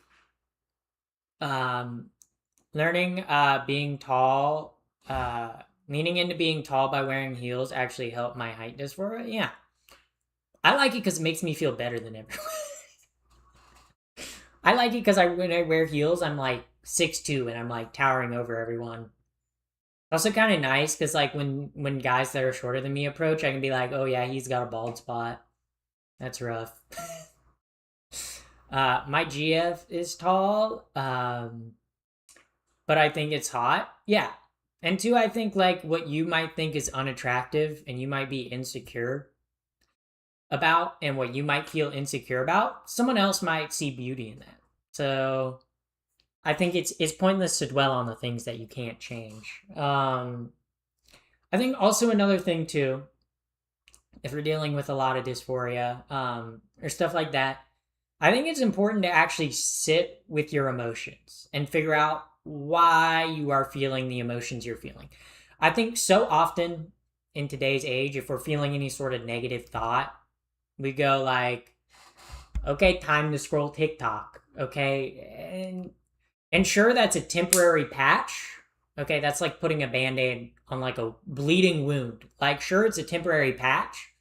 learning being tall, leaning into being tall by wearing heels actually helped my height dysphoria. Yeah, I like it because it makes me feel better than everyone. I like it because when I wear heels, I'm like 6'2" and I'm like towering over everyone. Also kind of nice because like when guys that are shorter than me approach, I can be like, oh yeah, he's got a bald spot. That's rough. My GF is tall, but I think it's hot. Yeah. And two, I think like what you might think is unattractive and you might be insecure about and what you might feel insecure about, someone else might see beauty in that. So I think it's pointless to dwell on the things that you can't change. I think also another thing too, if you're dealing with a lot of dysphoria or stuff like that, I think it's important to actually sit with your emotions and figure out why you are feeling the emotions you're feeling. I think so often in today's age, if we're feeling any sort of negative thought, we go like, okay, time to scroll TikTok. Okay. And sure, that's a temporary patch. Okay, that's like putting a band-aid on like a bleeding wound. Like, sure, it's a temporary patch,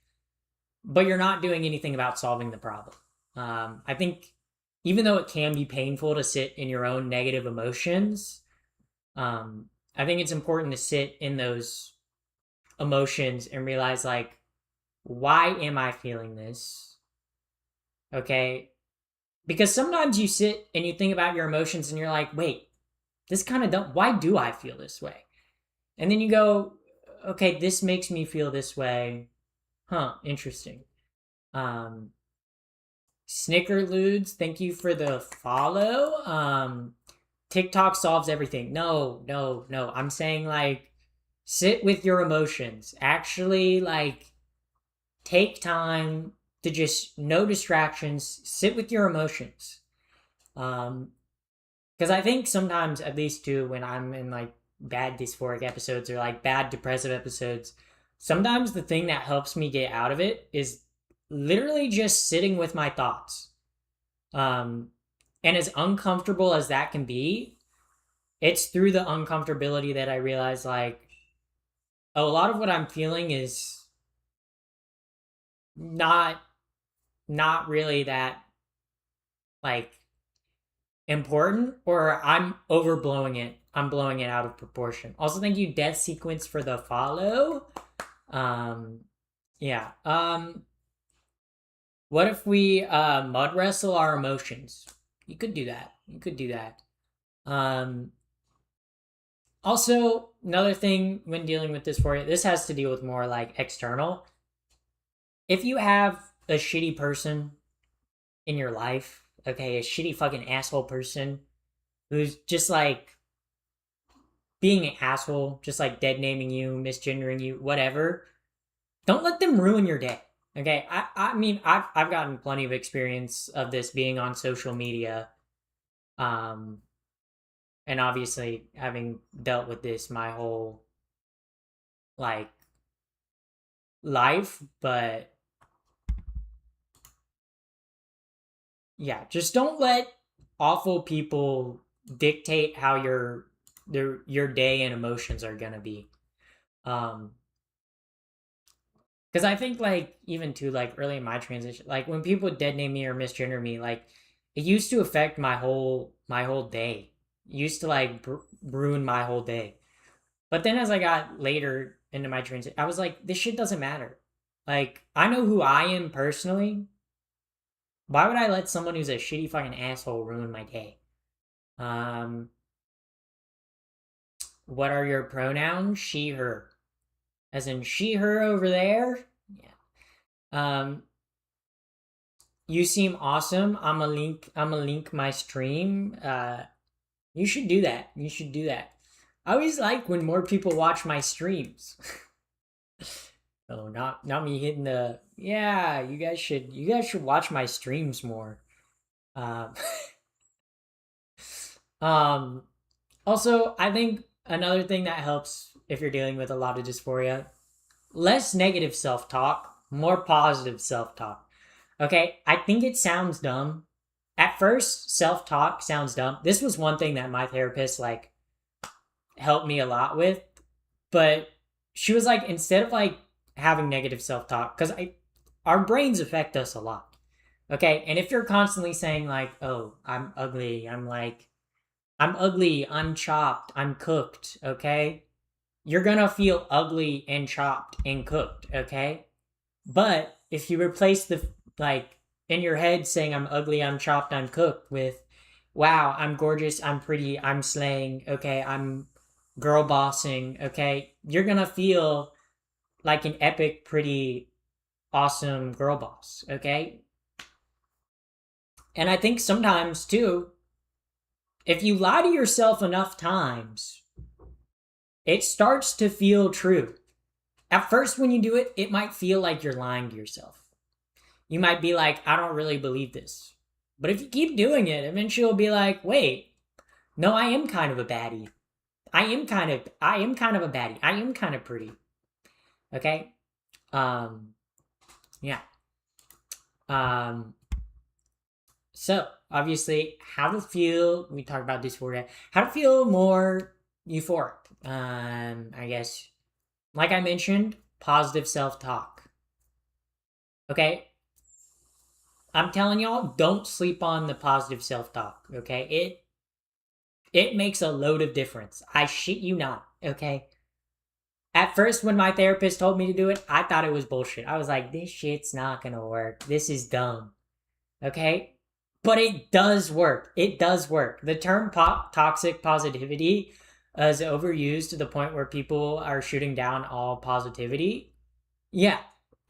but you're not doing anything about solving the problem. I think even though it can be painful to sit in your own negative emotions, I think it's important to sit in those emotions and realize, like, why am I feeling this? Okay. Because sometimes you sit and you think about your emotions and you're like, wait, this kind of dumb. Why do I feel this way? And then you go, okay, this makes me feel this way. Huh, interesting. Um, Snickerludes, thank you for the follow. TikTok solves everything. No, no, no. I'm saying, like, sit with your emotions. Actually, like, take time to just no distractions, sit with your emotions. Um, because I think sometimes, at least too, when I'm in like bad dysphoric episodes or like bad depressive episodes, sometimes the thing that helps me get out of it is literally just sitting with my thoughts. Um, and as uncomfortable as that can be, it's through the uncomfortability that I realize, like, oh, a lot of what I'm feeling is not not really that, like, important, or I'm overblowing it. I'm blowing it out of proportion. Also, thank you, Death Sequence, for the follow. Um, yeah. What if we mud wrestle our emotions? You could do that. You could do that. Um, Also, another thing when dealing with this for you, this has to deal with more like external. If you have a shitty person in your life, okay, a shitty fucking asshole person who's just like being an asshole, just like dead naming you, misgendering you, whatever, don't let them ruin your day. Okay, I mean, I've gotten plenty of experience of this being on social media, um, and obviously having dealt with this my whole like life. But yeah, just don't let awful people dictate how your day and emotions are gonna be. Um, Because I think, like, even too, like, early in my transition, like, when people dead name me or misgender me, like, it used to affect my whole day. It used to, like, ruin my whole day. But then as I got later into my transition, I was like, this shit doesn't matter. Like, I know who I am personally. Why would I let someone who's a shitty fucking asshole ruin my day? Um, what are your pronouns? She, her. As in she, her over there? Yeah. Um, You seem awesome. I'm a link my stream. You should do that. You should do that. I always like when more people watch my streams. Oh, not me hitting the, yeah, you guys should watch my streams more. Um um Also, I think another thing that helps if you're dealing with a lot of dysphoria, less negative self-talk, more positive self-talk. Okay, I think it sounds dumb. At first, self-talk sounds dumb. This was one thing that my therapist like helped me a lot with, but she was like, instead of like having negative self-talk, because I our brains affect us a lot. Okay, and if you're constantly saying like, "Oh, I'm ugly," I'm ugly, I'm chopped, I'm cooked. Okay, you're gonna feel ugly and chopped and cooked. Okay, but if you replace the, like, in your head saying I'm ugly, I'm chopped, I'm cooked with, wow, I'm gorgeous, I'm pretty, I'm slaying, okay, I'm girl bossing, okay, you're gonna feel like an epic, pretty, awesome girl boss, okay? And I think sometimes too, if you lie to yourself enough times, it starts to feel true. At first, when you do it, it might feel like you're lying to yourself. You might be like, I don't really believe this. But if you keep doing it, eventually you'll be like, wait, no, I am kind of a baddie. I am kind of a baddie. I am kind of pretty. Okay? Um, yeah. Um, so obviously how to feel, we talked about dysphoria, how to feel more euphoric. I guess, like I mentioned, positive self-talk. Okay? I'm telling y'all, don't sleep on the positive self-talk, okay? It makes a load of difference. I shit you not, okay? At first, when my therapist told me to do it, I thought it was bullshit. I was like, this shit's not gonna work. This is dumb. Okay? But it does work. It does work. The term toxic positivity is overused to the point where people are shooting down all positivity. Yeah.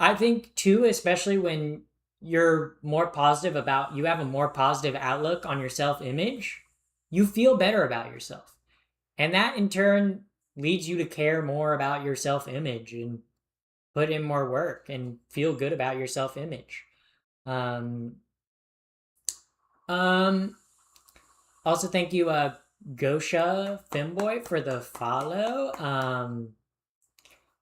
I think, too, especially when you're more positive about, you have a more positive outlook on your self image, you feel better about yourself. And that in turn leads you to care more about your self image and put in more work and feel good about your self image. Um, um, Also, thank you, Gosha Femboy, for the follow.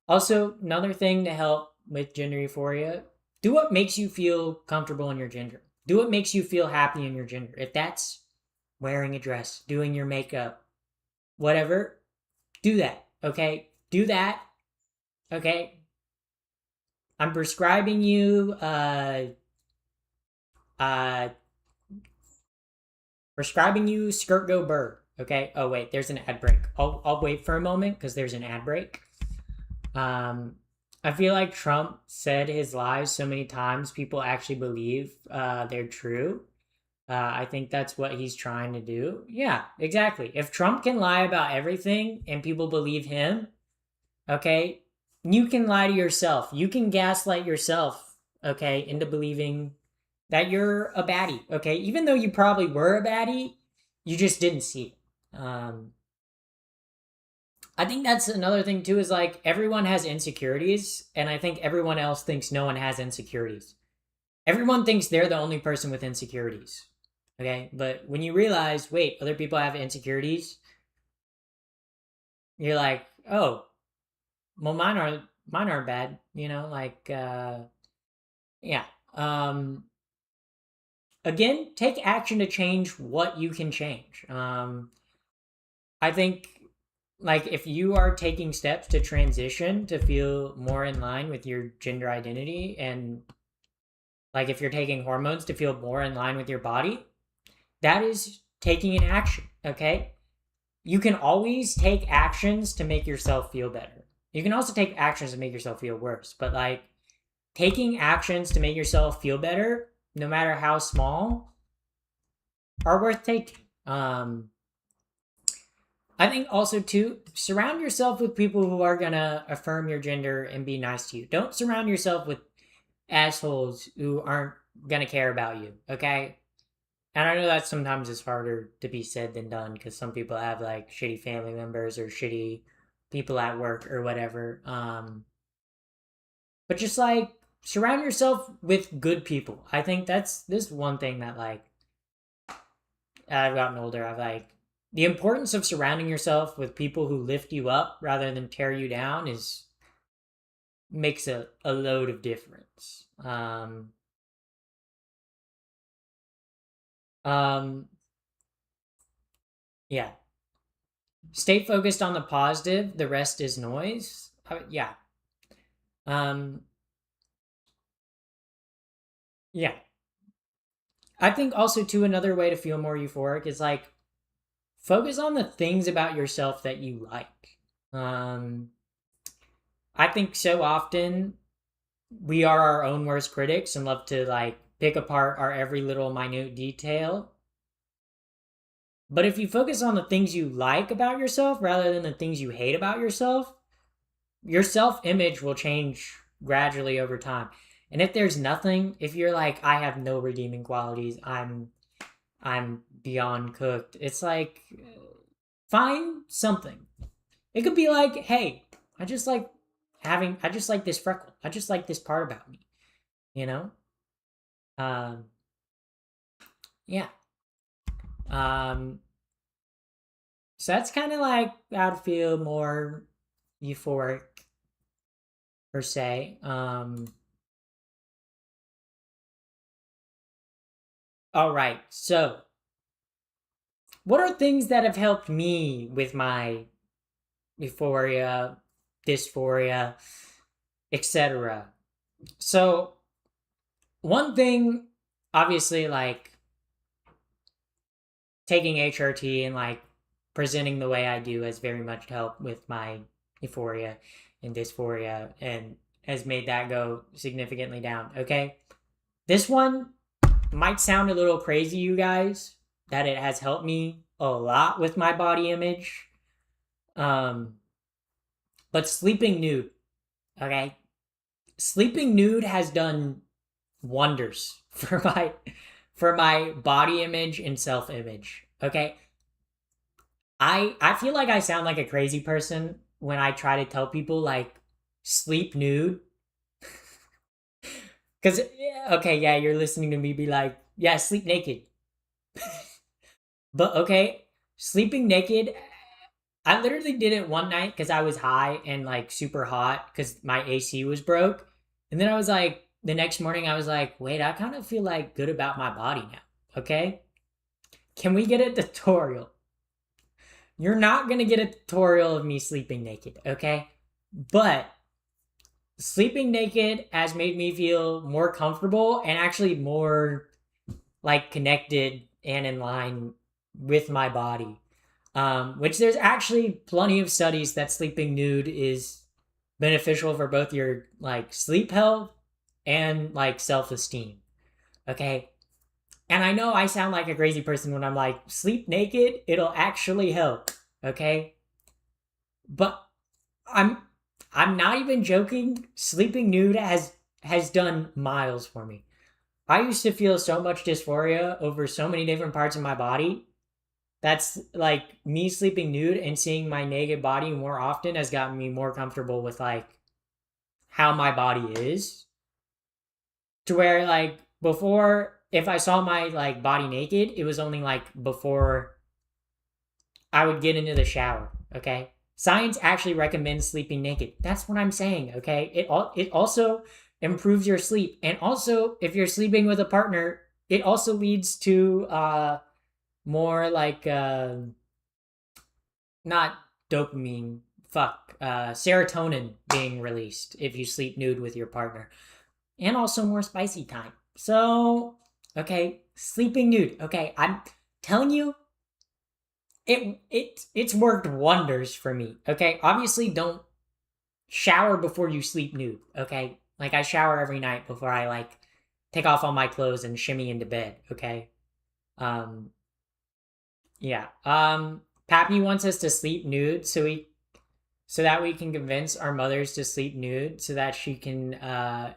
Also, another thing to help with gender euphoria, do what makes you feel comfortable in your gender. Do what makes you feel happy in your gender. If that's wearing a dress, doing your makeup, whatever, do that. Okay? Do that. Okay? I'm prescribing you uh Skirt Go Bird. Okay? Oh wait, there's an ad break. I'll wait for a moment because there's an ad break. I feel like Trump said his lies so many times, people actually believe they're true. I think that's what he's trying to do. Yeah, exactly. If Trump can lie about everything and people believe him, okay, you can lie to yourself. You can gaslight yourself, okay, into believing that you're a baddie, okay? Even though you probably were a baddie, you just didn't see it. I think that's another thing too is like everyone has insecurities, and I think everyone else thinks no one has insecurities. Everyone thinks they're the only person with insecurities. Okay? But when you realize, wait, other people have insecurities, you're like, "Oh, well mine aren't bad," like yeah. Again, take action to change what you can change. I think like if you are taking steps to transition to feel more in line with your gender identity, and like if you're taking hormones to feel more in line with your body, that is taking an action, okay? You can always take actions to make yourself feel better. You can also take actions to make yourself feel worse, but like taking actions to make yourself feel better, no matter how small, are worth taking. I think also too, surround yourself with people who are gonna affirm your gender and be nice to you. Don't surround yourself with assholes who aren't gonna care about you. Okay, and I know that sometimes it's harder to be said than done because some people have like shitty family members or shitty people at work or whatever. But just like surround yourself with good people. I think that's this one thing that like I've gotten older. I've like the importance of surrounding yourself with people who lift you up rather than tear you down is makes a load of difference. Um, yeah. Stay focused on the positive. The rest is noise. Yeah. Um, yeah. I think also too another way to feel more euphoric is like focus on the things about yourself that you like. Um, I think so often we are our own worst critics and love to like pick apart our every little minute detail. But if you focus on the things you like about yourself rather than the things you hate about yourself, your self image will change gradually over time. And if there's nothing, if you're like, I have no redeeming qualities, I'm beyond cooked. It's like find something. It could be like, hey, I just like this freckle. I just like this part about me, you know? Um yeah. Um so that's kind of like how to feel more euphoric per se. All right. So, what are things that have helped me with my euphoria, dysphoria, etc.? So, one thing obviously, like, taking HRT and like presenting the way I do has very much helped with my euphoria and dysphoria and has made that go significantly down. Okay. This one might sound a little crazy, you guys, that it has helped me a lot with my body image. Um, but sleeping nude, okay? Sleeping nude has done wonders for my body image and self-image. Okay? I feel like I sound like a crazy person when I try to tell people like sleep nude cuz okay, yeah, you're listening to me be like, yeah, sleep naked. But okay, sleeping naked, I literally did it one night cuz I was high and like super hot cuz my AC was broke. And then I was like the next morning I was like, "Wait, I kind of feel like good about my body now." Okay? Can we get a tutorial? You're not going to get a tutorial of me sleeping naked, okay? But sleeping naked has made me feel more comfortable and actually more like connected and in line with my body. Which there's actually plenty of studies that sleeping nude is beneficial for both your like sleep health and like self-esteem. Okay? And I know I sound like a crazy person when I'm like, sleep naked, it'll actually help. Okay? But I'm I'm not even joking. Sleeping nude has done miles for me. I used to feel so much dysphoria over so many different parts of my body. That's like me sleeping nude and seeing my naked body more often has gotten me more comfortable with like how my body is. To where like before if I saw my like body naked, it was only like before I would get into the shower, okay? Science actually recommends sleeping naked. That's what I'm saying, okay? It also improves your sleep. And also if you're sleeping with a partner, it also leads to more like not dopamine, serotonin being released if you sleep nude with your partner. And also more spicy time. So, okay, sleeping nude. Okay, I'm telling you it's worked wonders for me. Okay, obviously don't shower before you sleep nude. Okay, like I shower every night before I like take off all my clothes and shimmy into bed. Okay, um, yeah. Pappy wants us to sleep nude so that we can convince our mothers to sleep nude so that she can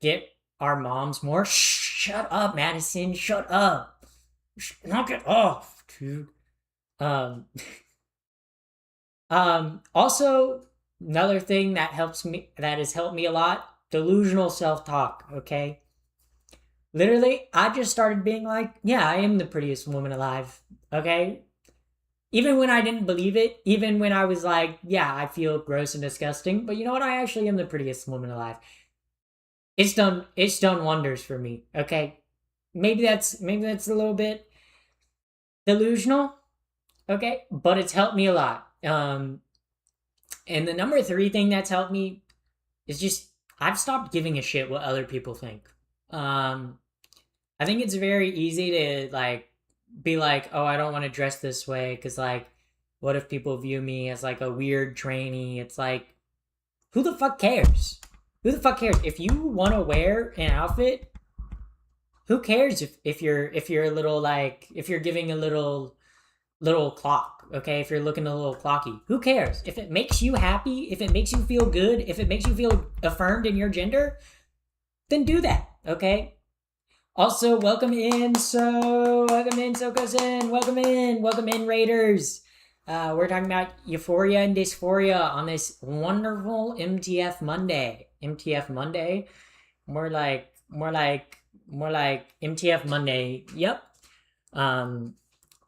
get our moms more. Shut up, Madison. Shut up. Knock it off, dude. Um, also, another thing that has helped me a lot, delusional self talk. Okay, literally, I just started being like, yeah, I am the prettiest woman alive. Okay, even when I didn't believe it, even when I was like, yeah, I feel gross and disgusting, but you know what? I actually am the prettiest woman alive. It's done wonders for me. Okay, maybe that's a little bit delusional. Okay, but it's helped me a lot. And the number three thing that's helped me is just I've stopped giving a shit what other people think. Um, I think it's very easy to like be like, oh, I don't want to dress this way because like, what if people view me as like a weird trainee? It's like, who the fuck cares? Who the fuck cares if you want to wear an outfit? Who cares if you're a little like if you're giving a little clock, okay? If you're looking a little clocky, who cares? If it makes you happy, if it makes you feel good, if it makes you feel affirmed in your gender, then do that, okay? Also, welcome in, so cousin, welcome in, Raiders. We're talking about euphoria and dysphoria on this wonderful MTF Monday. MTF Monday, more like MTF Monday. Yep. Um,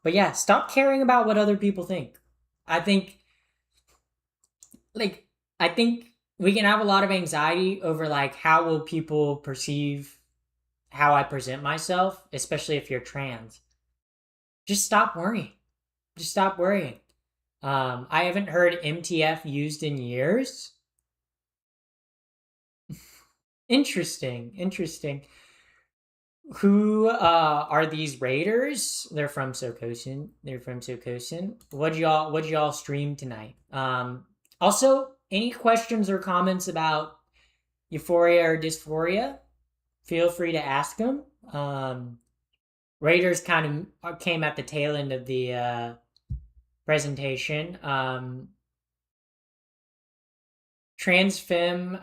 but yeah, stop caring about what other people think. I think like I think we can have a lot of anxiety over like how will people perceive how I present myself, especially if you're trans. Just stop worrying. Just stop worrying. I haven't heard MTF used in years. Interesting. Who are these raiders? They're from Sokosin. They're from Sokosin. What y'all stream tonight? Also, any questions or comments about euphoria or dysphoria? Feel free to ask them. Raiders kind of came at the tail end of the presentation. Trans femme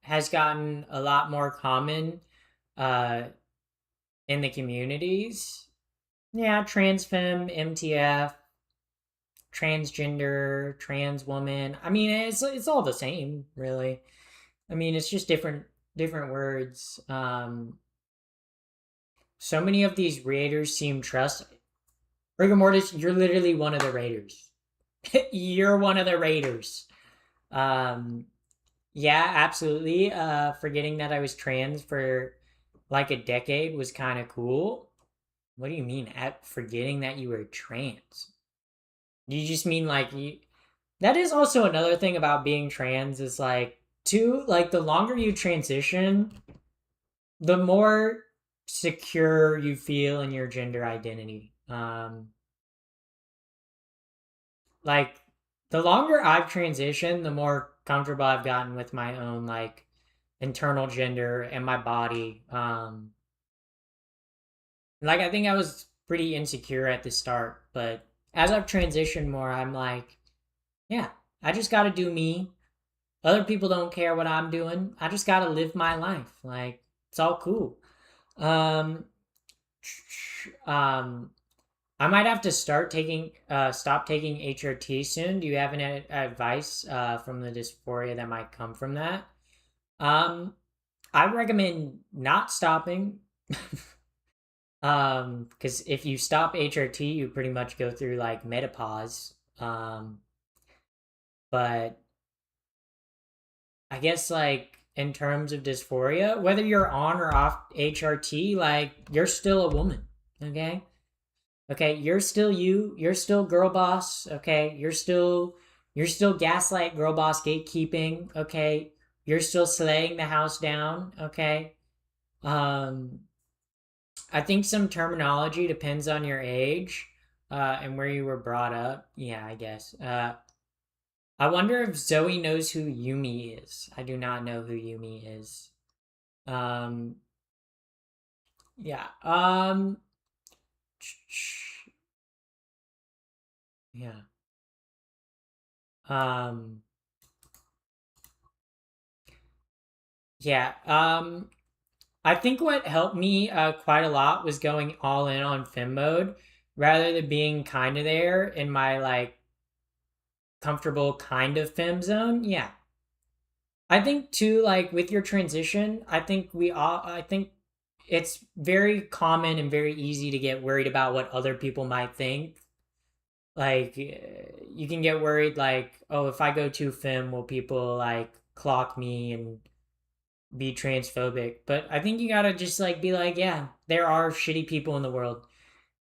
has gotten a lot more common uh, in the communities. Yeah, trans femme, MTF, transgender, trans woman. I mean, it's all the same, really. I mean, it's just different words. So many of these raiders seem trust. Rigor Mortis, you're literally one of the raiders. You're one of the raiders. Um, yeah, absolutely. Forgetting that I was trans for like a decade was kind of cool. What do you mean at forgetting that you were trans? Do you just mean like you? That is also another thing about being trans is like too like the longer you transition, the more secure you feel in your gender identity. Like the longer I've transitioned, the more comfortable I've gotten with my own like internal gender and my body. Like I think I was pretty insecure at the start, but as I've transitioned more, I'm like, yeah, I just got to do me. Other people don't care what I'm doing. I just got to live my life. Like it's all cool. Um, um, I might have to stop taking HRT soon. Do you have any advice from the dysphoria that might come from that? Um, I recommend not stopping. Because if you stop HRT, you pretty much go through like menopause. But I guess like in terms of dysphoria, whether you're on or off HRT, like you're still a woman. Okay. Okay, you're still you. You're still girl boss. Okay, you're still gaslight girl boss gatekeeping. Okay, you're still slaying the house down. Okay, um, I think some terminology depends on your age, and where you were brought up. Yeah, I guess. I wonder if Zoe knows who Yumi is. I do not know who Yumi is. Um, yeah. Yeah. Um, yeah. I think what helped me quite a lot was going all in on fem mode rather than being kind of there in my like comfortable kind of fem zone. Yeah. I think too, like with your transition, I think it's very common and very easy to get worried about what other people might think. Like, you can get worried, like, oh, if I go too fem, will people like clock me and be transphobic? But I think you gotta just like be like, yeah, there are shitty people in the world,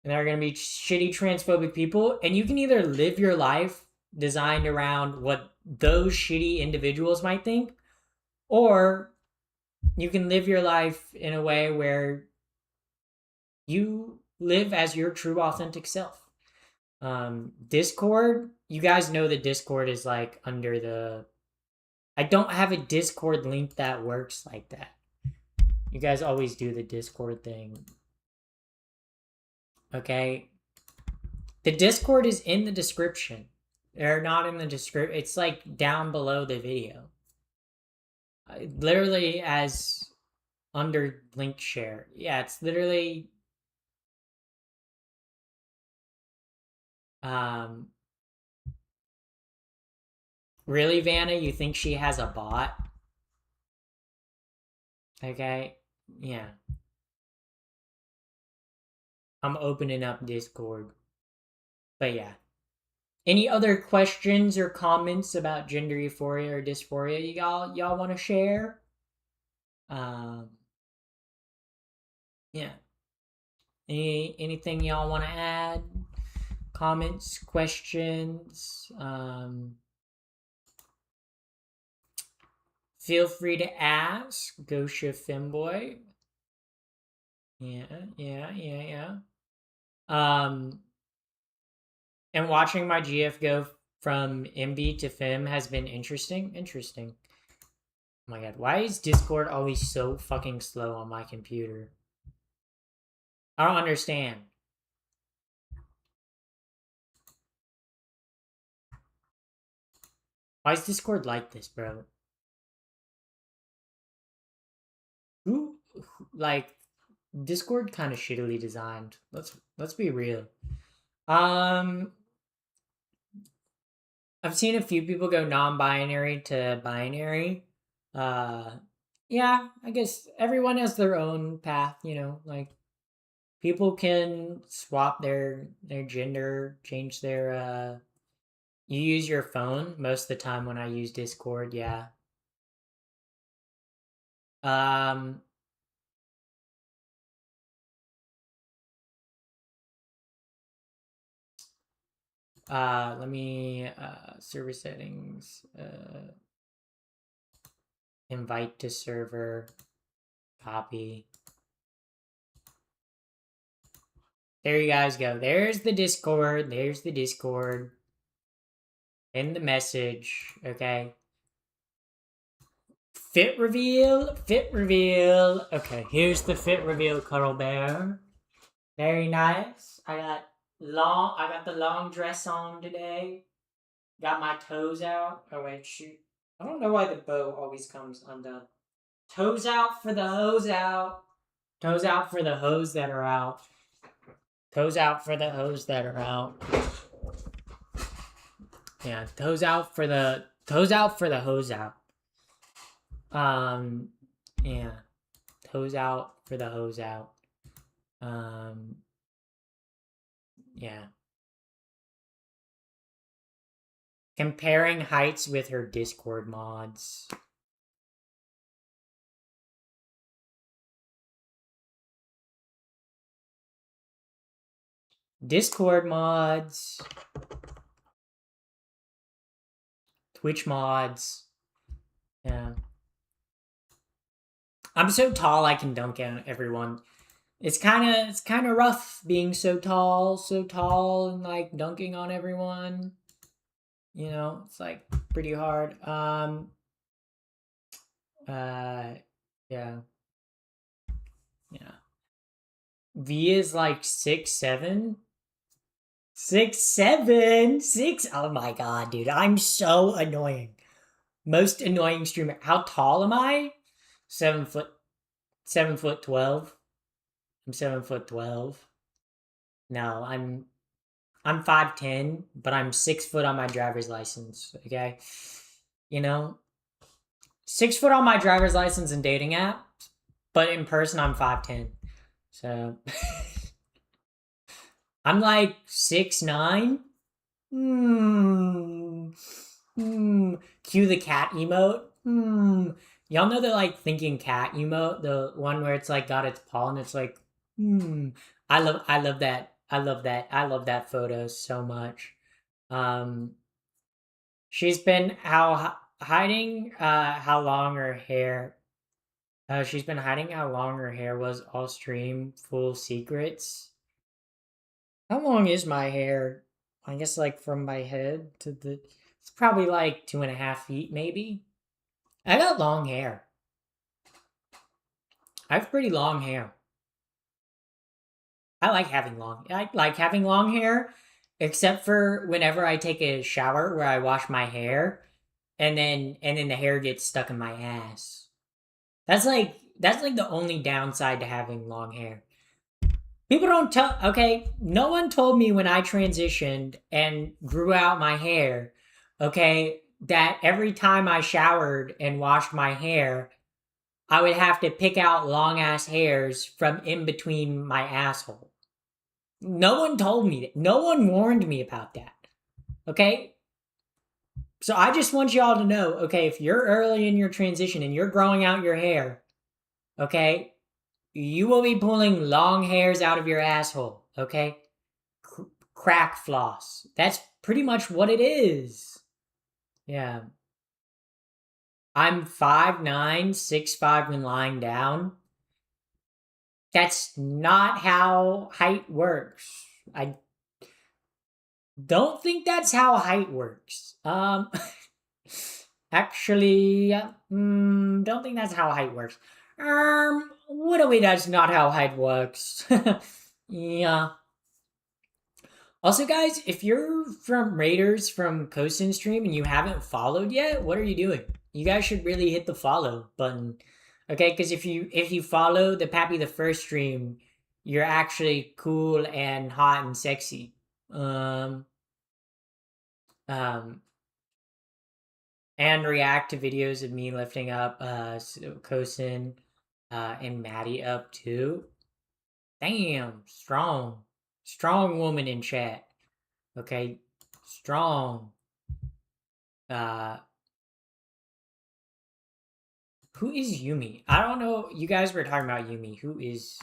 and there are gonna be shitty transphobic people, and you can either live your life designed around what those shitty individuals might think, or you can live your life in a way where you live as your true authentic self. Discord, you guys know that Discord is like under the. I don't have a Discord link that works like that. You guys always do the Discord thing. Okay? The Discord is in the description. They're not in the description. It's like down below the video. Literally as under link share. Yeah, it's literally um really, Vanna, you think she has a bot? Okay. Yeah. I'm opening up Discord. But yeah. Any other questions or comments about gender euphoria or dysphoria y'all want to share? Um, yeah. Anything y'all want to add? Comments, questions? Feel free to ask. Gosha Femboy. Yeah. Um, and watching my GF go from MB to FIM has been interesting. Interesting. Oh my god, why is Discord always so fucking slow on my computer? I don't understand. Why is Discord like this, bro? Like Discord kind of shittily designed. Let's be real. Um I've seen a few people go non-binary to binary. Uh yeah, I guess everyone has their own path, you know, like people can swap their gender, change their you use your phone most of the time when I use Discord, yeah. Um let me server settings, invite to server, copy. There you guys go. There's the Discord. There's the Discord. In the message, okay? Fit reveal, fit reveal. Okay, here's the fit reveal, Cuddle Bear. Very nice. I got the long dress on today. Got my toes out. Oh wait, shoot. I don't know why the bow always comes undone. Toes out for the hose out. Toes out for the hose that are out. Toes out for the hose that are out. Yeah, toes out for the hose out. Um, yeah, toes out for the hose out. Um, yeah. Comparing heights with her Discord mods. Discord mods. Twitch mods. Yeah. I'm so tall I can dunk on everyone. It's kind of rough being so tall and like dunking on everyone. You know, it's like pretty hard. Uh yeah. Yeah. V is like 6'7". 6'7", 6. Oh my god, dude. I'm so annoying. Most annoying streamer. How tall am I? 7 foot 7 foot 12. I'm 7 foot 12. No, I'm 5'10", but I'm 6 foot on my driver's license. Okay. You know? 6 foot on my driver's license and dating app, but in person I'm 5'10". So I'm like 6'9". Hmm. Hmm. Cue the cat emote. Hmm. Y'all know the like thinking cat emote, the one where it's like got its paw and it's like, hmm. I love that. I love that photo so much. Um, she's been hiding how long her hair. She's been hiding how long her hair was all stream, full secrets. How long is my hair? I guess like from my head to the. It's probably like 2.5 feet, maybe. I got long hair. I have pretty long hair. I like having long hair, except for whenever I take a shower where I wash my hair, and then the hair gets stuck in my ass. That's like the only downside to having long hair. People don't tell. Okay, no one told me when I transitioned and grew out my hair. Okay, that every time I showered and washed my hair, I would have to pick out long ass hairs from in between my asshole. No one told me that. No one warned me about that. Okay, so I just want y'all to know. Okay, if you're early in your transition and you're growing out your hair, okay, you will be pulling long hairs out of your asshole. Okay, crack floss. That's pretty much what it is. Yeah. I'm 5'9", 6'5" when lying down. That's not how height works. I don't think that's how height works. Actually, don't think that's how height works. Literally, that's not how height works. Yeah. Also, guys, if you're from Raiders from Coastin Stream and you haven't followed yet, what are you doing? You guys should really hit the follow button, okay? Because if you follow the Pappy the First stream, you're actually cool and hot and sexy. Um, um, and react to videos of me lifting up Coastin and Maddie up too. Damn, strong woman in chat. Okay, strong. Who is Yumi? I don't know. You guys were talking about Yumi. Who is?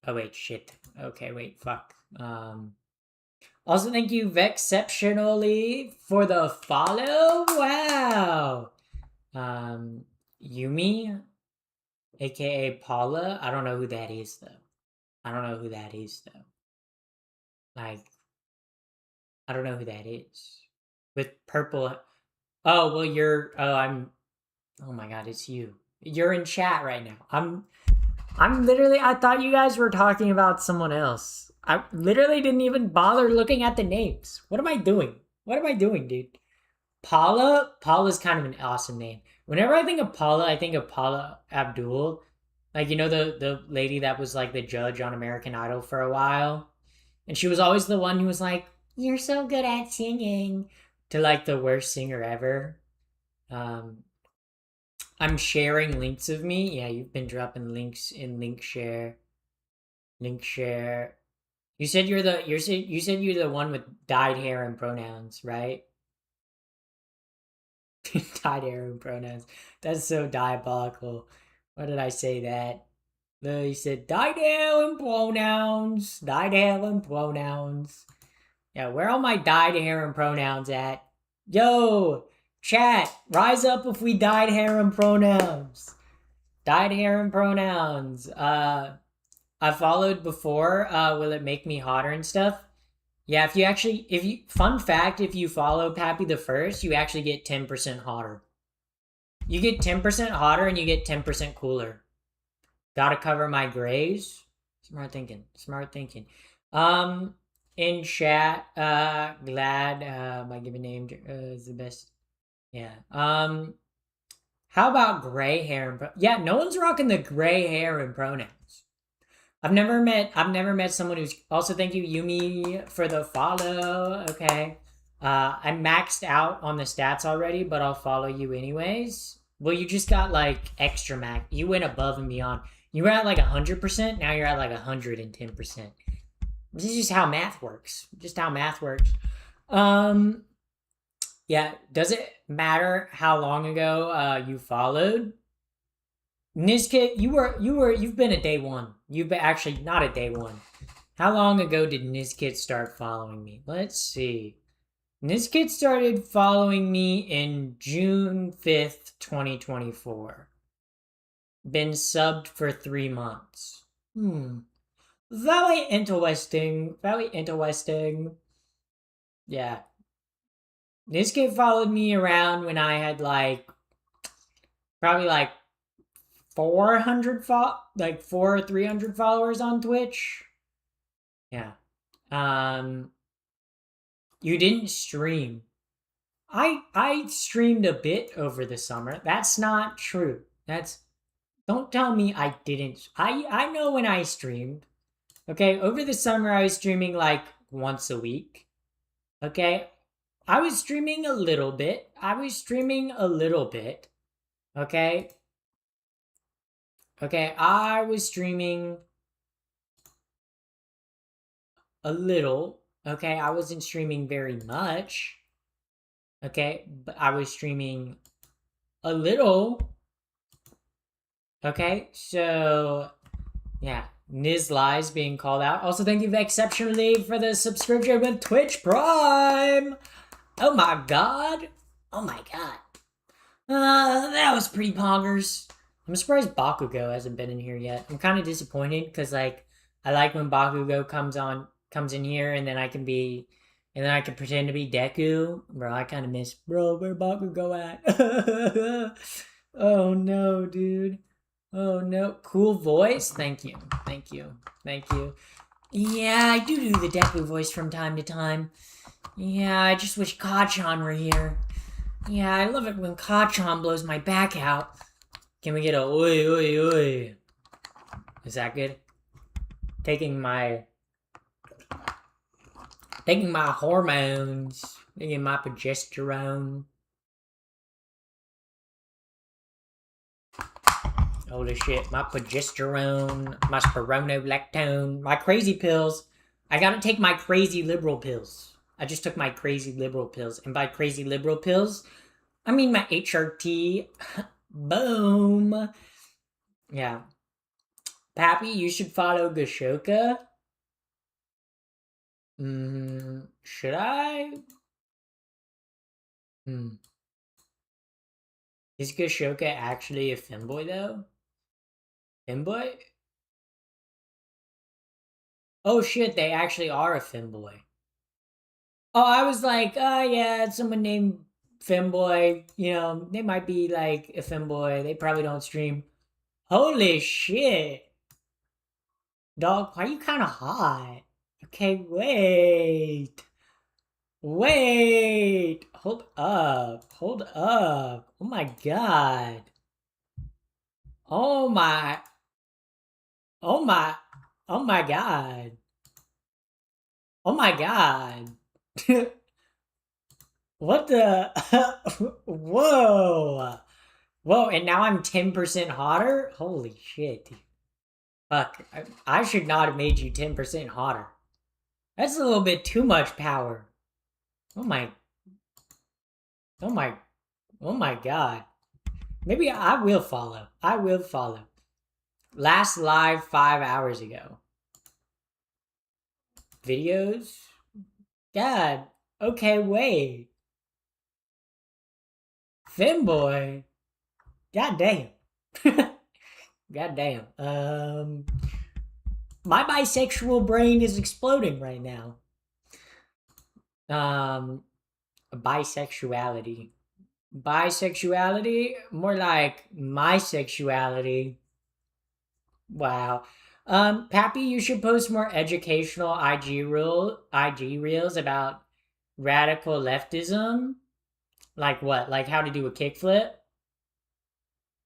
Oh wait, shit. Okay, wait, fuck. Also, thank you Vexceptionally for the follow. Wow. Yumi, aka Paula. I don't know who that is though. Like, I don't know who that is. With purple. Oh well, you're. Oh, I'm. Oh my god, it's you. You're in chat right now. I'm literally. I thought you guys were talking about someone else. I literally didn't even bother looking at the names. What am I doing? What am I doing, dude? Paula. Paula's kind of an awesome name. Whenever I think of Paula, I think of Paula Abdul. Like, you know, the lady that was like the judge on American Idol for a while, and she was always the one who was like, "You're so good at singing," to like the worst singer ever. Um, I'm sharing links of me. Yeah, you've been dropping links in link share. Link share. You said you said you're the one with dyed hair and pronouns, right? Dyed hair and pronouns. That's so diabolical. Why did I say that? No, you said dyed hair and pronouns. Dyed hair and pronouns. Yeah, where are my dyed hair and pronouns at? Yo, chat, rise up if we dyed hair and pronouns. Dyed hair and pronouns. I followed before. Will it make me hotter and stuff? Yeah, fun fact, if you follow Pappy the First, you actually get 10% hotter. You get 10% hotter and you get 10% cooler. Gotta cover my grays. Smart thinking. In chat, glad, my given name is the best. Yeah. How about gray hair and yeah, no one's rocking the gray hair and pronouns. I've never met someone who's also thank you Yumi for the follow. Okay. I maxed out on the stats already, but I'll follow you anyways. Well, you just got like extra max. You went above and beyond. You were at like 100%. Now you're at like 110%. This is just how math works. Yeah. Does it matter how long ago you followed? Nizkit, you've been a day one. You've been actually not a day one. How long ago did Nizkit start following me? Let's see. Nizkit started following me in June 5th, 2024. Been subbed for 3 months. Very interesting. Yeah. Nizkit followed me around when I had probably 400 or 300 followers on Twitch. Yeah. You didn't stream. I streamed a bit over the summer. That's not true. Don't tell me I didn't. I know when I streamed. Okay, over the summer I was streaming like once a week. Okay? I was streaming a little bit. Okay? Okay, I was streaming a little. Okay, I wasn't streaming very much. Okay, but I was streaming a little. Okay, so yeah, Nizlies being called out. Also, thank you Exceptionally for the subscription with Twitch Prime. Oh my god. That was pretty poggers. I'm surprised Bakugo hasn't been in here yet. I'm kind of disappointed because like I like when Bakugo comes in here, and then I can be, and then I can pretend to be Deku. Bro, I kind of miss where Bakugo at? Oh no, dude. Oh no, cool voice. Thank you, thank you, thank you. Yeah, I do the Deku voice from time to time. Yeah, I just wish Kachan were here. Yeah, I love it when Kachan blows my back out. Can we get a oi oi oi? Is that good? Taking my hormones, taking my progesterone. Holy shit, my progesterone, my spironolactone, my crazy pills. I gotta take my crazy liberal pills. I just took my crazy liberal pills. And by crazy liberal pills, I mean my HRT. Boom. Yeah. Pappy, you should follow Gashoka. Should I? Hmm. Is Gashoka actually a femboy though? Femboy? Oh shit, they actually are a femboy. Oh, I was like, oh yeah, it's someone named Femboy. You know, they might be like a femboy. They probably don't stream. Holy shit. Dog, why are you kind of hot? Okay, wait. Wait. Hold up. Hold up. Oh my god. Oh my. Oh my. Oh my god. Oh my god. What the? Whoa. Whoa, and now I'm 10% hotter? Holy shit. Fuck. I should not have made you 10% hotter. That's a little bit too much power. Oh my. Oh my. Oh my god. Maybe I will follow. I will follow. Last live 5 hours ago. Videos? God. Okay, wait. Femboy? God damn. God damn. My bisexual brain is exploding right now. Um, bisexuality. Bisexuality? More like my sexuality. Wow. Pappy, you should post more educational IG reels about radical leftism. Like what? Like how to do a kickflip?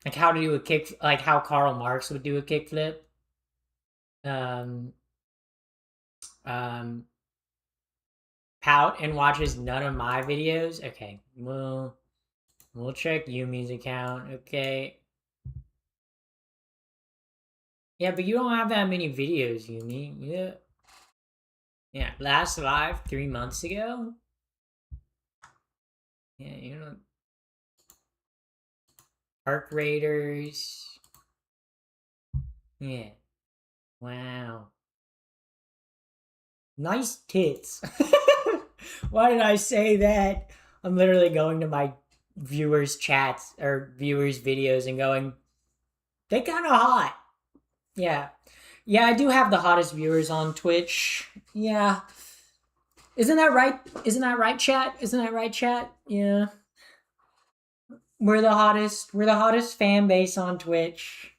Like how to do a kick like how Karl Marx would do a kickflip? Um um Pout and watches none of my videos. Okay. Well, we'll check Yumi's account. Okay. Yeah, but you don't have that many videos, Yumi. Yeah. Yeah. Last live 3 months ago? Yeah, you know. Park Raiders. Yeah. Wow. Nice tits. Why did I say that? I'm literally going to my viewers' chats or viewers' videos and going, they kind of hot. Yeah. Yeah, I do have the hottest viewers on Twitch. Yeah. Isn't that right? Isn't that right, chat? Isn't that right, chat? Yeah. We're the hottest. We're the hottest fan base on Twitch.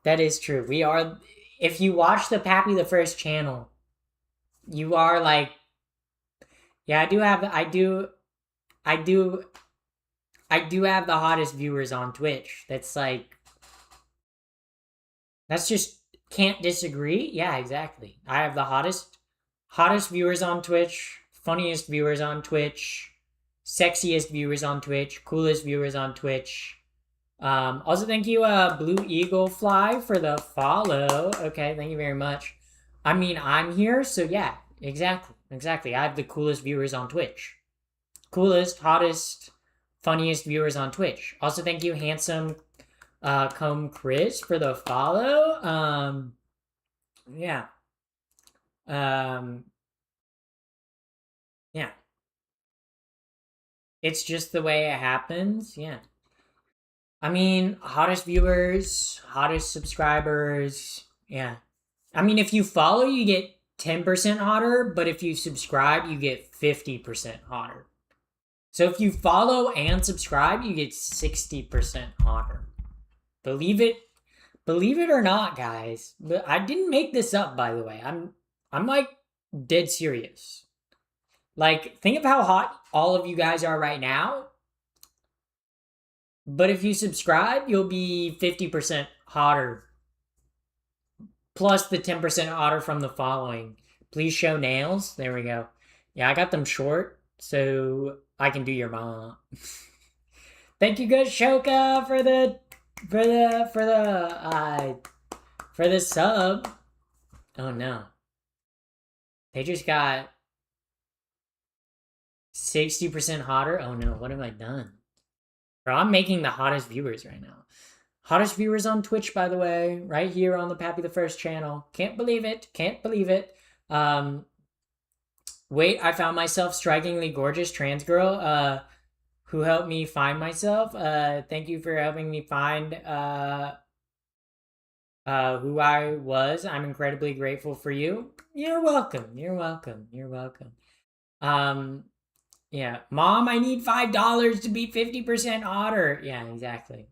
That is true. We are. If you watch the Pappy the First channel, you are like, yeah. I do have. I do. I do. I do have the hottest viewers on Twitch. That's like. That's just can't disagree. Yeah, exactly. I have the hottest viewers on Twitch, funniest viewers on Twitch, sexiest viewers on Twitch, coolest viewers on Twitch. Also, thank you, Blue Eagle Fly, for the follow. Okay, thank you very much. I mean, I'm here, so yeah, exactly. I have the coolest viewers on Twitch, coolest, hottest, funniest viewers on Twitch. Also, thank you, handsome, Comb Chris, for the follow. Yeah, um, yeah. It's just the way it happens. Yeah. I mean, hottest viewers, hottest subscribers. Yeah. I mean, if you follow, you get 10% hotter, but if you subscribe, you get 50% hotter. So if you follow and subscribe, you get 60% hotter. Believe it, believe it or not, guys. But I didn't make this up, by the way. I'm like dead serious. Like, think of how hot all of you guys are right now. But if you subscribe, you'll be 50% hotter. Plus the 10% hotter from the following. Please show nails. There we go. Yeah, I got them short, so I can do your mom. Thank you, good Shoka, for the sub. Oh no. They just got 60% hotter. Oh no, what have I done? Bro, I'm making the hottest viewers right now. Hottest viewers on Twitch, by the way, right here on the Pappy the First channel. Can't believe it. Can't believe it. Wait, I found myself strikingly gorgeous trans girl. Who helped me find myself. Thank you for helping me find who I was. I'm incredibly grateful for you. You're welcome. You're welcome. You're welcome. Yeah, Mom, I need $5 to be 50% hotter. Yeah, exactly.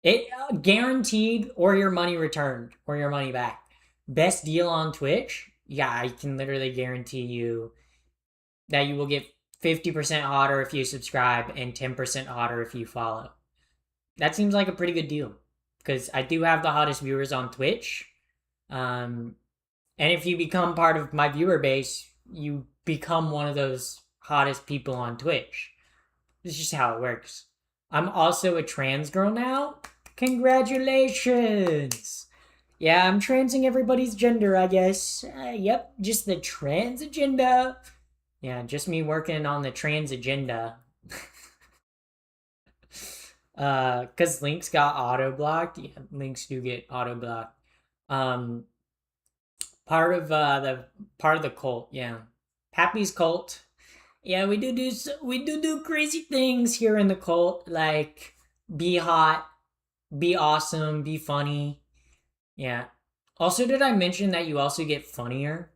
It guaranteed, or your money returned, or your money back. Best deal on Twitch. Yeah, I can literally guarantee you that you will get 50% hotter if you subscribe and 10% hotter if you follow. That seems like a pretty good deal because I do have the hottest viewers on Twitch. And if you become part of my viewer base, you become one of those hottest people on Twitch. It's just how it works. I'm also a trans girl now. Congratulations! Yeah, I'm transing everybody's gender, I guess. Yep, just the trans agenda. Yeah, just me working on the trans agenda. Cause links got auto blocked. Yeah, links do get auto blocked. Part of the cult. Yeah, Pappy's cult. Yeah, we do crazy things here in the cult, like be hot, be awesome, be funny. Yeah. Also, did I mention that you also get funnier?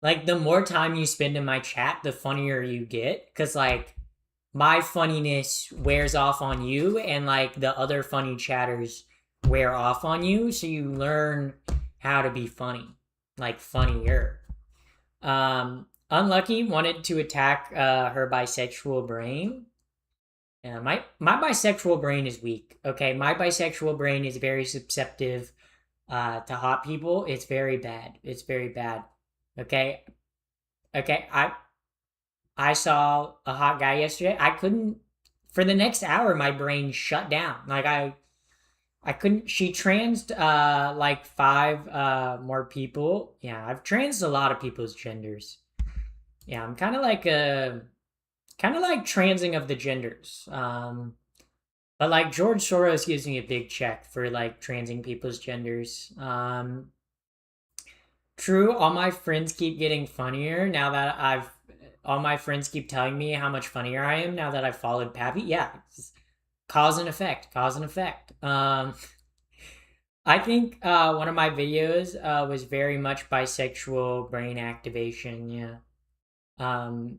Like, the more time you spend in my chat, the funnier you get. Because, like, my funniness wears off on you, and, like, the other funny chatters wear off on you. So you learn how to be funny. Like, funnier. Unlucky wanted to attack her bisexual brain. Yeah, my bisexual brain is weak. Okay, my bisexual brain is very susceptible to hot people. It's very bad. It's very bad. Okay, okay. I saw a hot guy yesterday. I couldn't for the next hour. My brain shut down. Like I couldn't. She transed like five more people. Yeah, I've transed a lot of people's genders. Yeah, I'm kind of like transing of the genders. But like George Soros gives me a big check for like transing people's genders. True, all my friends keep getting funnier now that all my friends keep telling me how much funnier I am now that I've followed Pappy. Yeah, it's cause and effect, cause and effect. I think one of my videos was very much bisexual brain activation. Yeah. Um,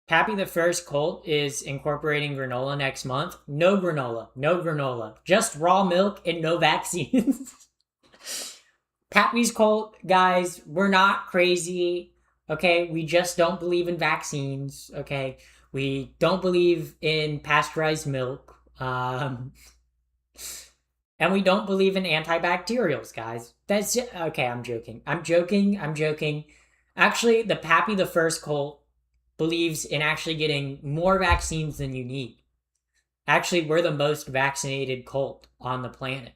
Pappy the First cult is incorporating granola next month. No granola. No granola. Just raw milk and no vaccines. Pappy's cult, guys, we're not crazy. Okay, we just don't believe in vaccines. Okay, we don't believe in pasteurized milk. And we don't believe in antibacterials, guys. That's it. Okay, I'm joking. I'm joking. I'm joking. Actually, the Pappy the First cult believes in actually getting more vaccines than you need. Actually, we're the most vaccinated cult on the planet.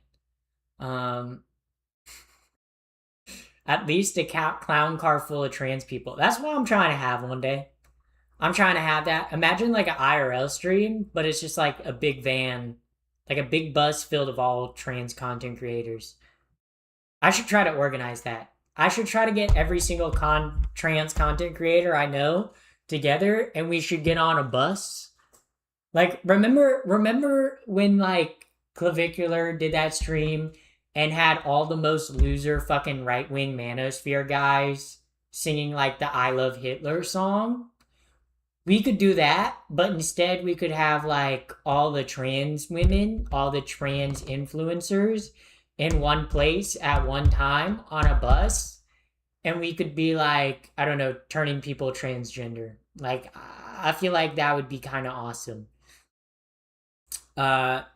At least a clown car full of trans people. That's what I'm trying to have one day. I'm trying to have that. Imagine like an IRL stream, but it's just like a big van, like a big bus filled of all trans content creators. I should try to organize that. I should try to get every single trans content creator I know together, and we should get on a bus Like remember when like Clavicular did that stream and had all the most loser fucking right wing manosphere guys singing like the I Love Hitler song? We could do that, but instead we could have like all the trans women, all the trans influencers in one place at one time on a bus, and we could be like, I don't know, turning people transgender. Like I feel like that would be kind of awesome.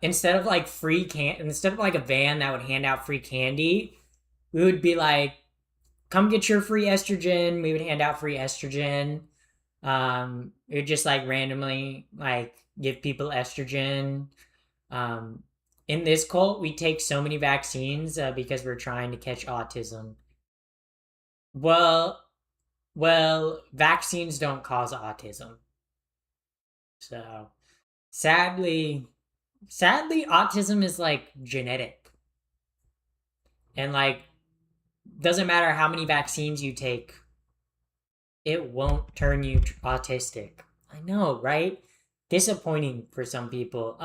Instead of like a van that would hand out free candy, we would be like, come get your free estrogen. We would hand out free estrogen. It would just like randomly like give people estrogen. Um, in this cult, we take so many vaccines because we're trying to catch autism. Well, vaccines don't cause autism. So sadly, autism is like genetic, and like doesn't matter how many vaccines you take, it won't turn you autistic. I know, right? Disappointing for some people.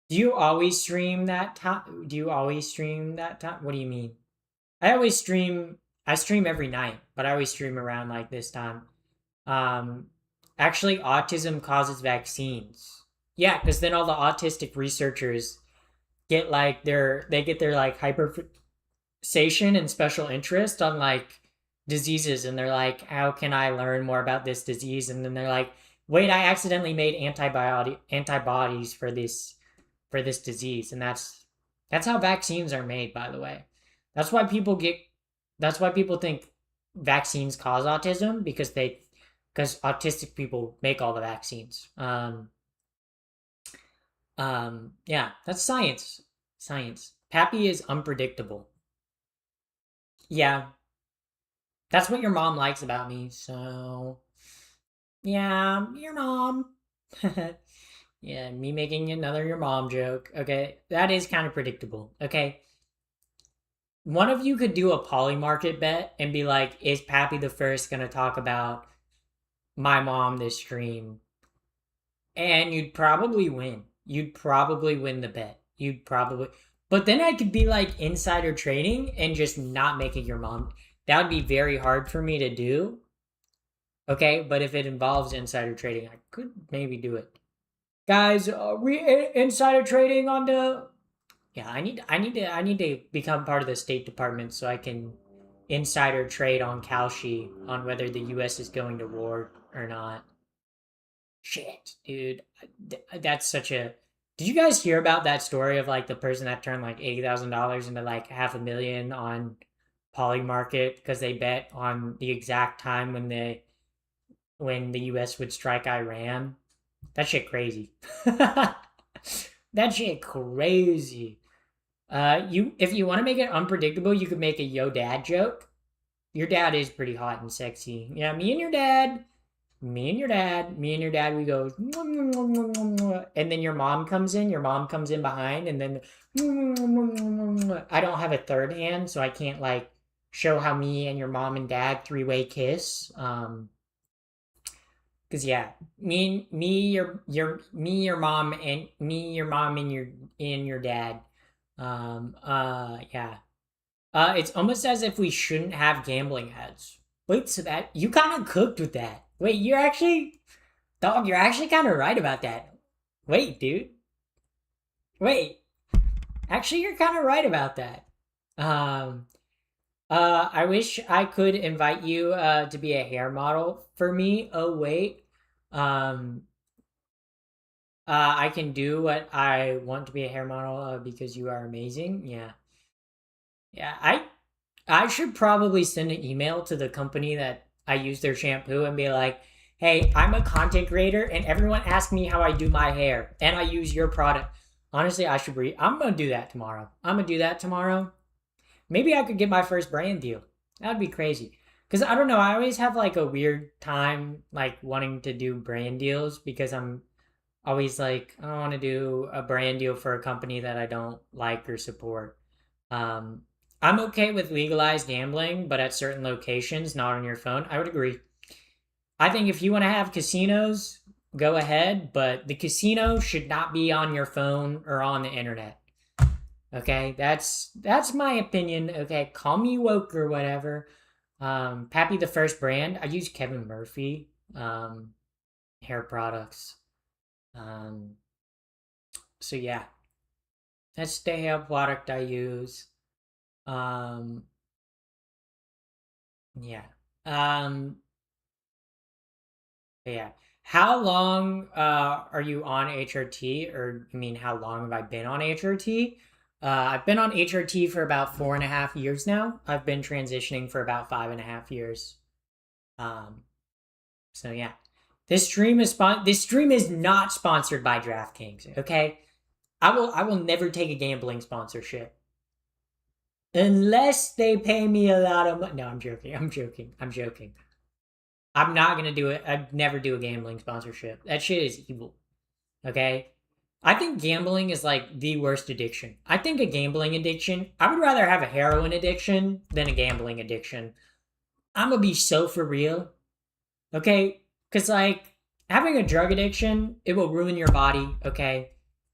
Do you always stream that time? Do you always stream that time? What do you mean? I always stream. I stream every night, but I always stream around like this time. Um, Actually, autism causes vaccines. Yeah, because then all the autistic researchers get their like hyperfixation and special interest on like diseases, and they're like, how can I learn more about this disease? And then they're like, wait, I accidentally made antibodies for this disease, and that's how vaccines are made, by the way. That's why people get that's why people think vaccines cause autism, because autistic people make all the vaccines. Yeah, that's science. Science. Pappy is unpredictable. Yeah, that's what your mom likes about me. So yeah, your mom. Yeah, me making another your mom joke. Okay, that is kind of predictable. Okay, one of you could do a poly market bet and be like, "Is Pappy the first gonna talk about my mom this stream?" And you'd probably win. You'd probably win the bet. But then I could be like insider trading and just not make it your mom. That would be very hard for me to do. Okay, but if it involves insider trading, I could maybe do it. Guys, insider trading on the. Yeah, I need to become part of the State Department so I can insider trade on Kalshi on whether the U.S. is going to war or not. Shit, dude, that's such a. Did you guys hear about that story of like the person that turned like $80,000 into like half a million on Poly Market because they bet on the exact time when the U.S. would strike Iran? That shit crazy. That shit crazy. You if you want to make it unpredictable, you could make a yo dad joke. Your dad is pretty hot and sexy. Yeah, me and your dad, we go, and then your mom comes in behind, and then I don't have a third hand, so I can't like show how me and your mom and dad three-way kiss. Cause yeah, your mom and your dad. Yeah. It's almost as if we shouldn't have gambling ads. Wait, so that you kind of cooked with that. Wait, you're actually kind of right about that. Wait, dude. Wait, actually, you're kind of right about that. Um, I wish I could invite you to be a hair model for me. Oh wait, um, I can do what I want to be a hair model because you are amazing. Yeah, yeah. I should probably send an email to the company that I use their shampoo and be like, "Hey, I'm a content creator, and everyone asks me how I do my hair, and I use your product." Honestly, I'm gonna do that tomorrow. I'm gonna do that tomorrow. Maybe I could get my first brand deal. That'd be crazy. Cause I don't know. I always have like a weird time like wanting to do brand deals because I'm always like I don't want to do a brand deal for a company that I don't like or support. Um, I'm okay with legalized gambling, but at certain locations, not on your phone. I would agree. I think if you want to have casinos, go ahead, but the casino should not be on your phone or on the internet. Okay, that's my opinion. Okay, call me woke or whatever. Pappy the first brand. I use Kevin Murphy hair products. Um, so yeah, that's the hair product I use. Um, yeah. Um, yeah. How long are you on HRT? Or I mean, how long have I been on HRT? I've been on HRT for about 4.5 years now. I've been transitioning for about 5.5 years. Um, so yeah, this stream is not sponsored by DraftKings. Okay, I will never take a gambling sponsorship unless they pay me a lot of money. No, I'm joking. I'm joking. I'm joking. I'm not gonna do it. I'd never do a gambling sponsorship. That shit is evil. Okay. I think gambling is like the worst addiction. I think a gambling addiction, I would rather have a heroin addiction than a gambling addiction. I'm gonna be so for real. Okay? Because, like, having a drug addiction, it will ruin your body. Okay?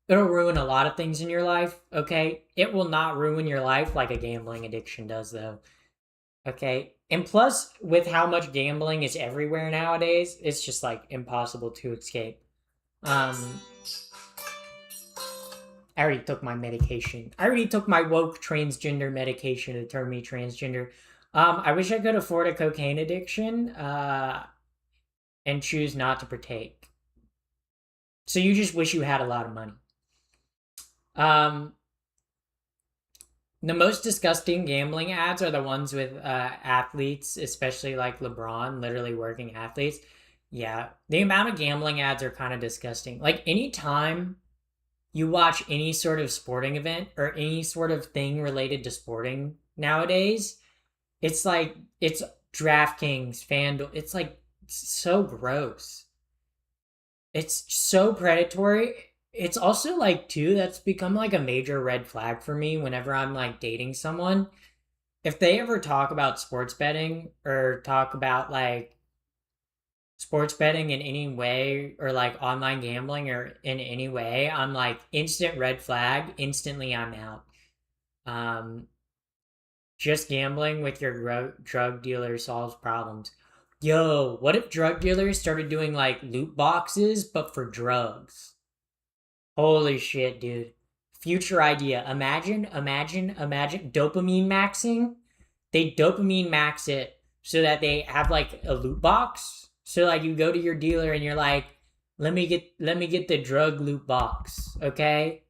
It'll ruin a lot of things in your life. Okay? It will not ruin your life like a gambling addiction does, though. Okay? And plus, with how much gambling is everywhere nowadays, it's just like impossible to escape. Um, I already took my medication. I already took my woke transgender medication to turn me transgender. I wish I could afford a cocaine addiction and choose not to partake. So you just wish you had a lot of money. Um, the most disgusting gambling ads are the ones with athletes, especially like LeBron, literally working athletes. Yeah, the amount of gambling ads are kind of disgusting. Like anytime you watch any sort of sporting event or any sort of thing related to sporting nowadays, it's like it's DraftKings, FanDuel. It's like so gross. It's so predatory. It's also like too that's become like a major red flag for me whenever I'm like dating someone. If they ever talk about sports betting or talk about like sports betting in any way or like online gambling or in any way, I'm like instant red flag. Instantly, I'm out. Um, just gambling with your drug dealer solves problems. Yo, what if drug dealers started doing like loot boxes but for drugs? Holy shit, dude. Future idea. Imagine dopamine maxing. They dopamine max it so that they have like a loot box. So like you go to your dealer and you're like, let me get the drug loot box, okay?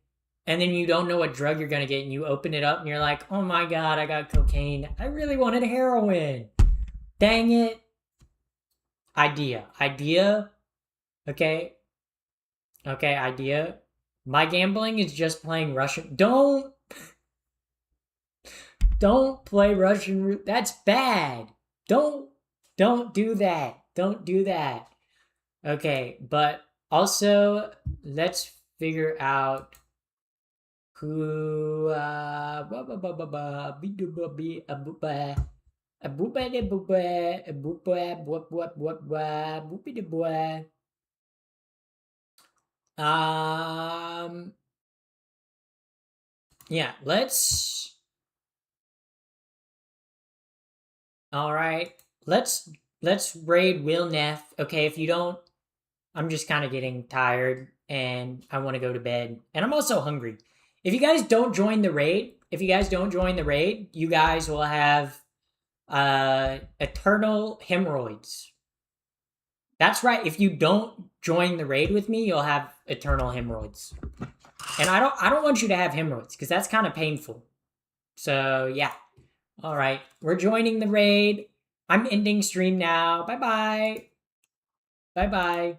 And then you don't know what drug you're gonna get, and you open it up and you're like, oh my god, I got cocaine. I really wanted heroin. Dang it. Idea. Okay. Okay, idea. My gambling is just playing Russian. Don't play Russian roulette. That's bad. Don't don't do that. Don't do that. Okay, but also let's figure out who um yeah, let's all right. Let's raid Will Neff. Okay, if you don't, I'm just kind of getting tired and I want to go to bed. And I'm also hungry. If you guys don't join the raid, you guys will have eternal hemorrhoids. That's right. If you don't join the raid with me, you'll have eternal hemorrhoids. And I don't want you to have hemorrhoids because that's kind of painful. So, yeah. All right. We're joining the raid. I'm ending stream now. Bye-bye. Bye-bye.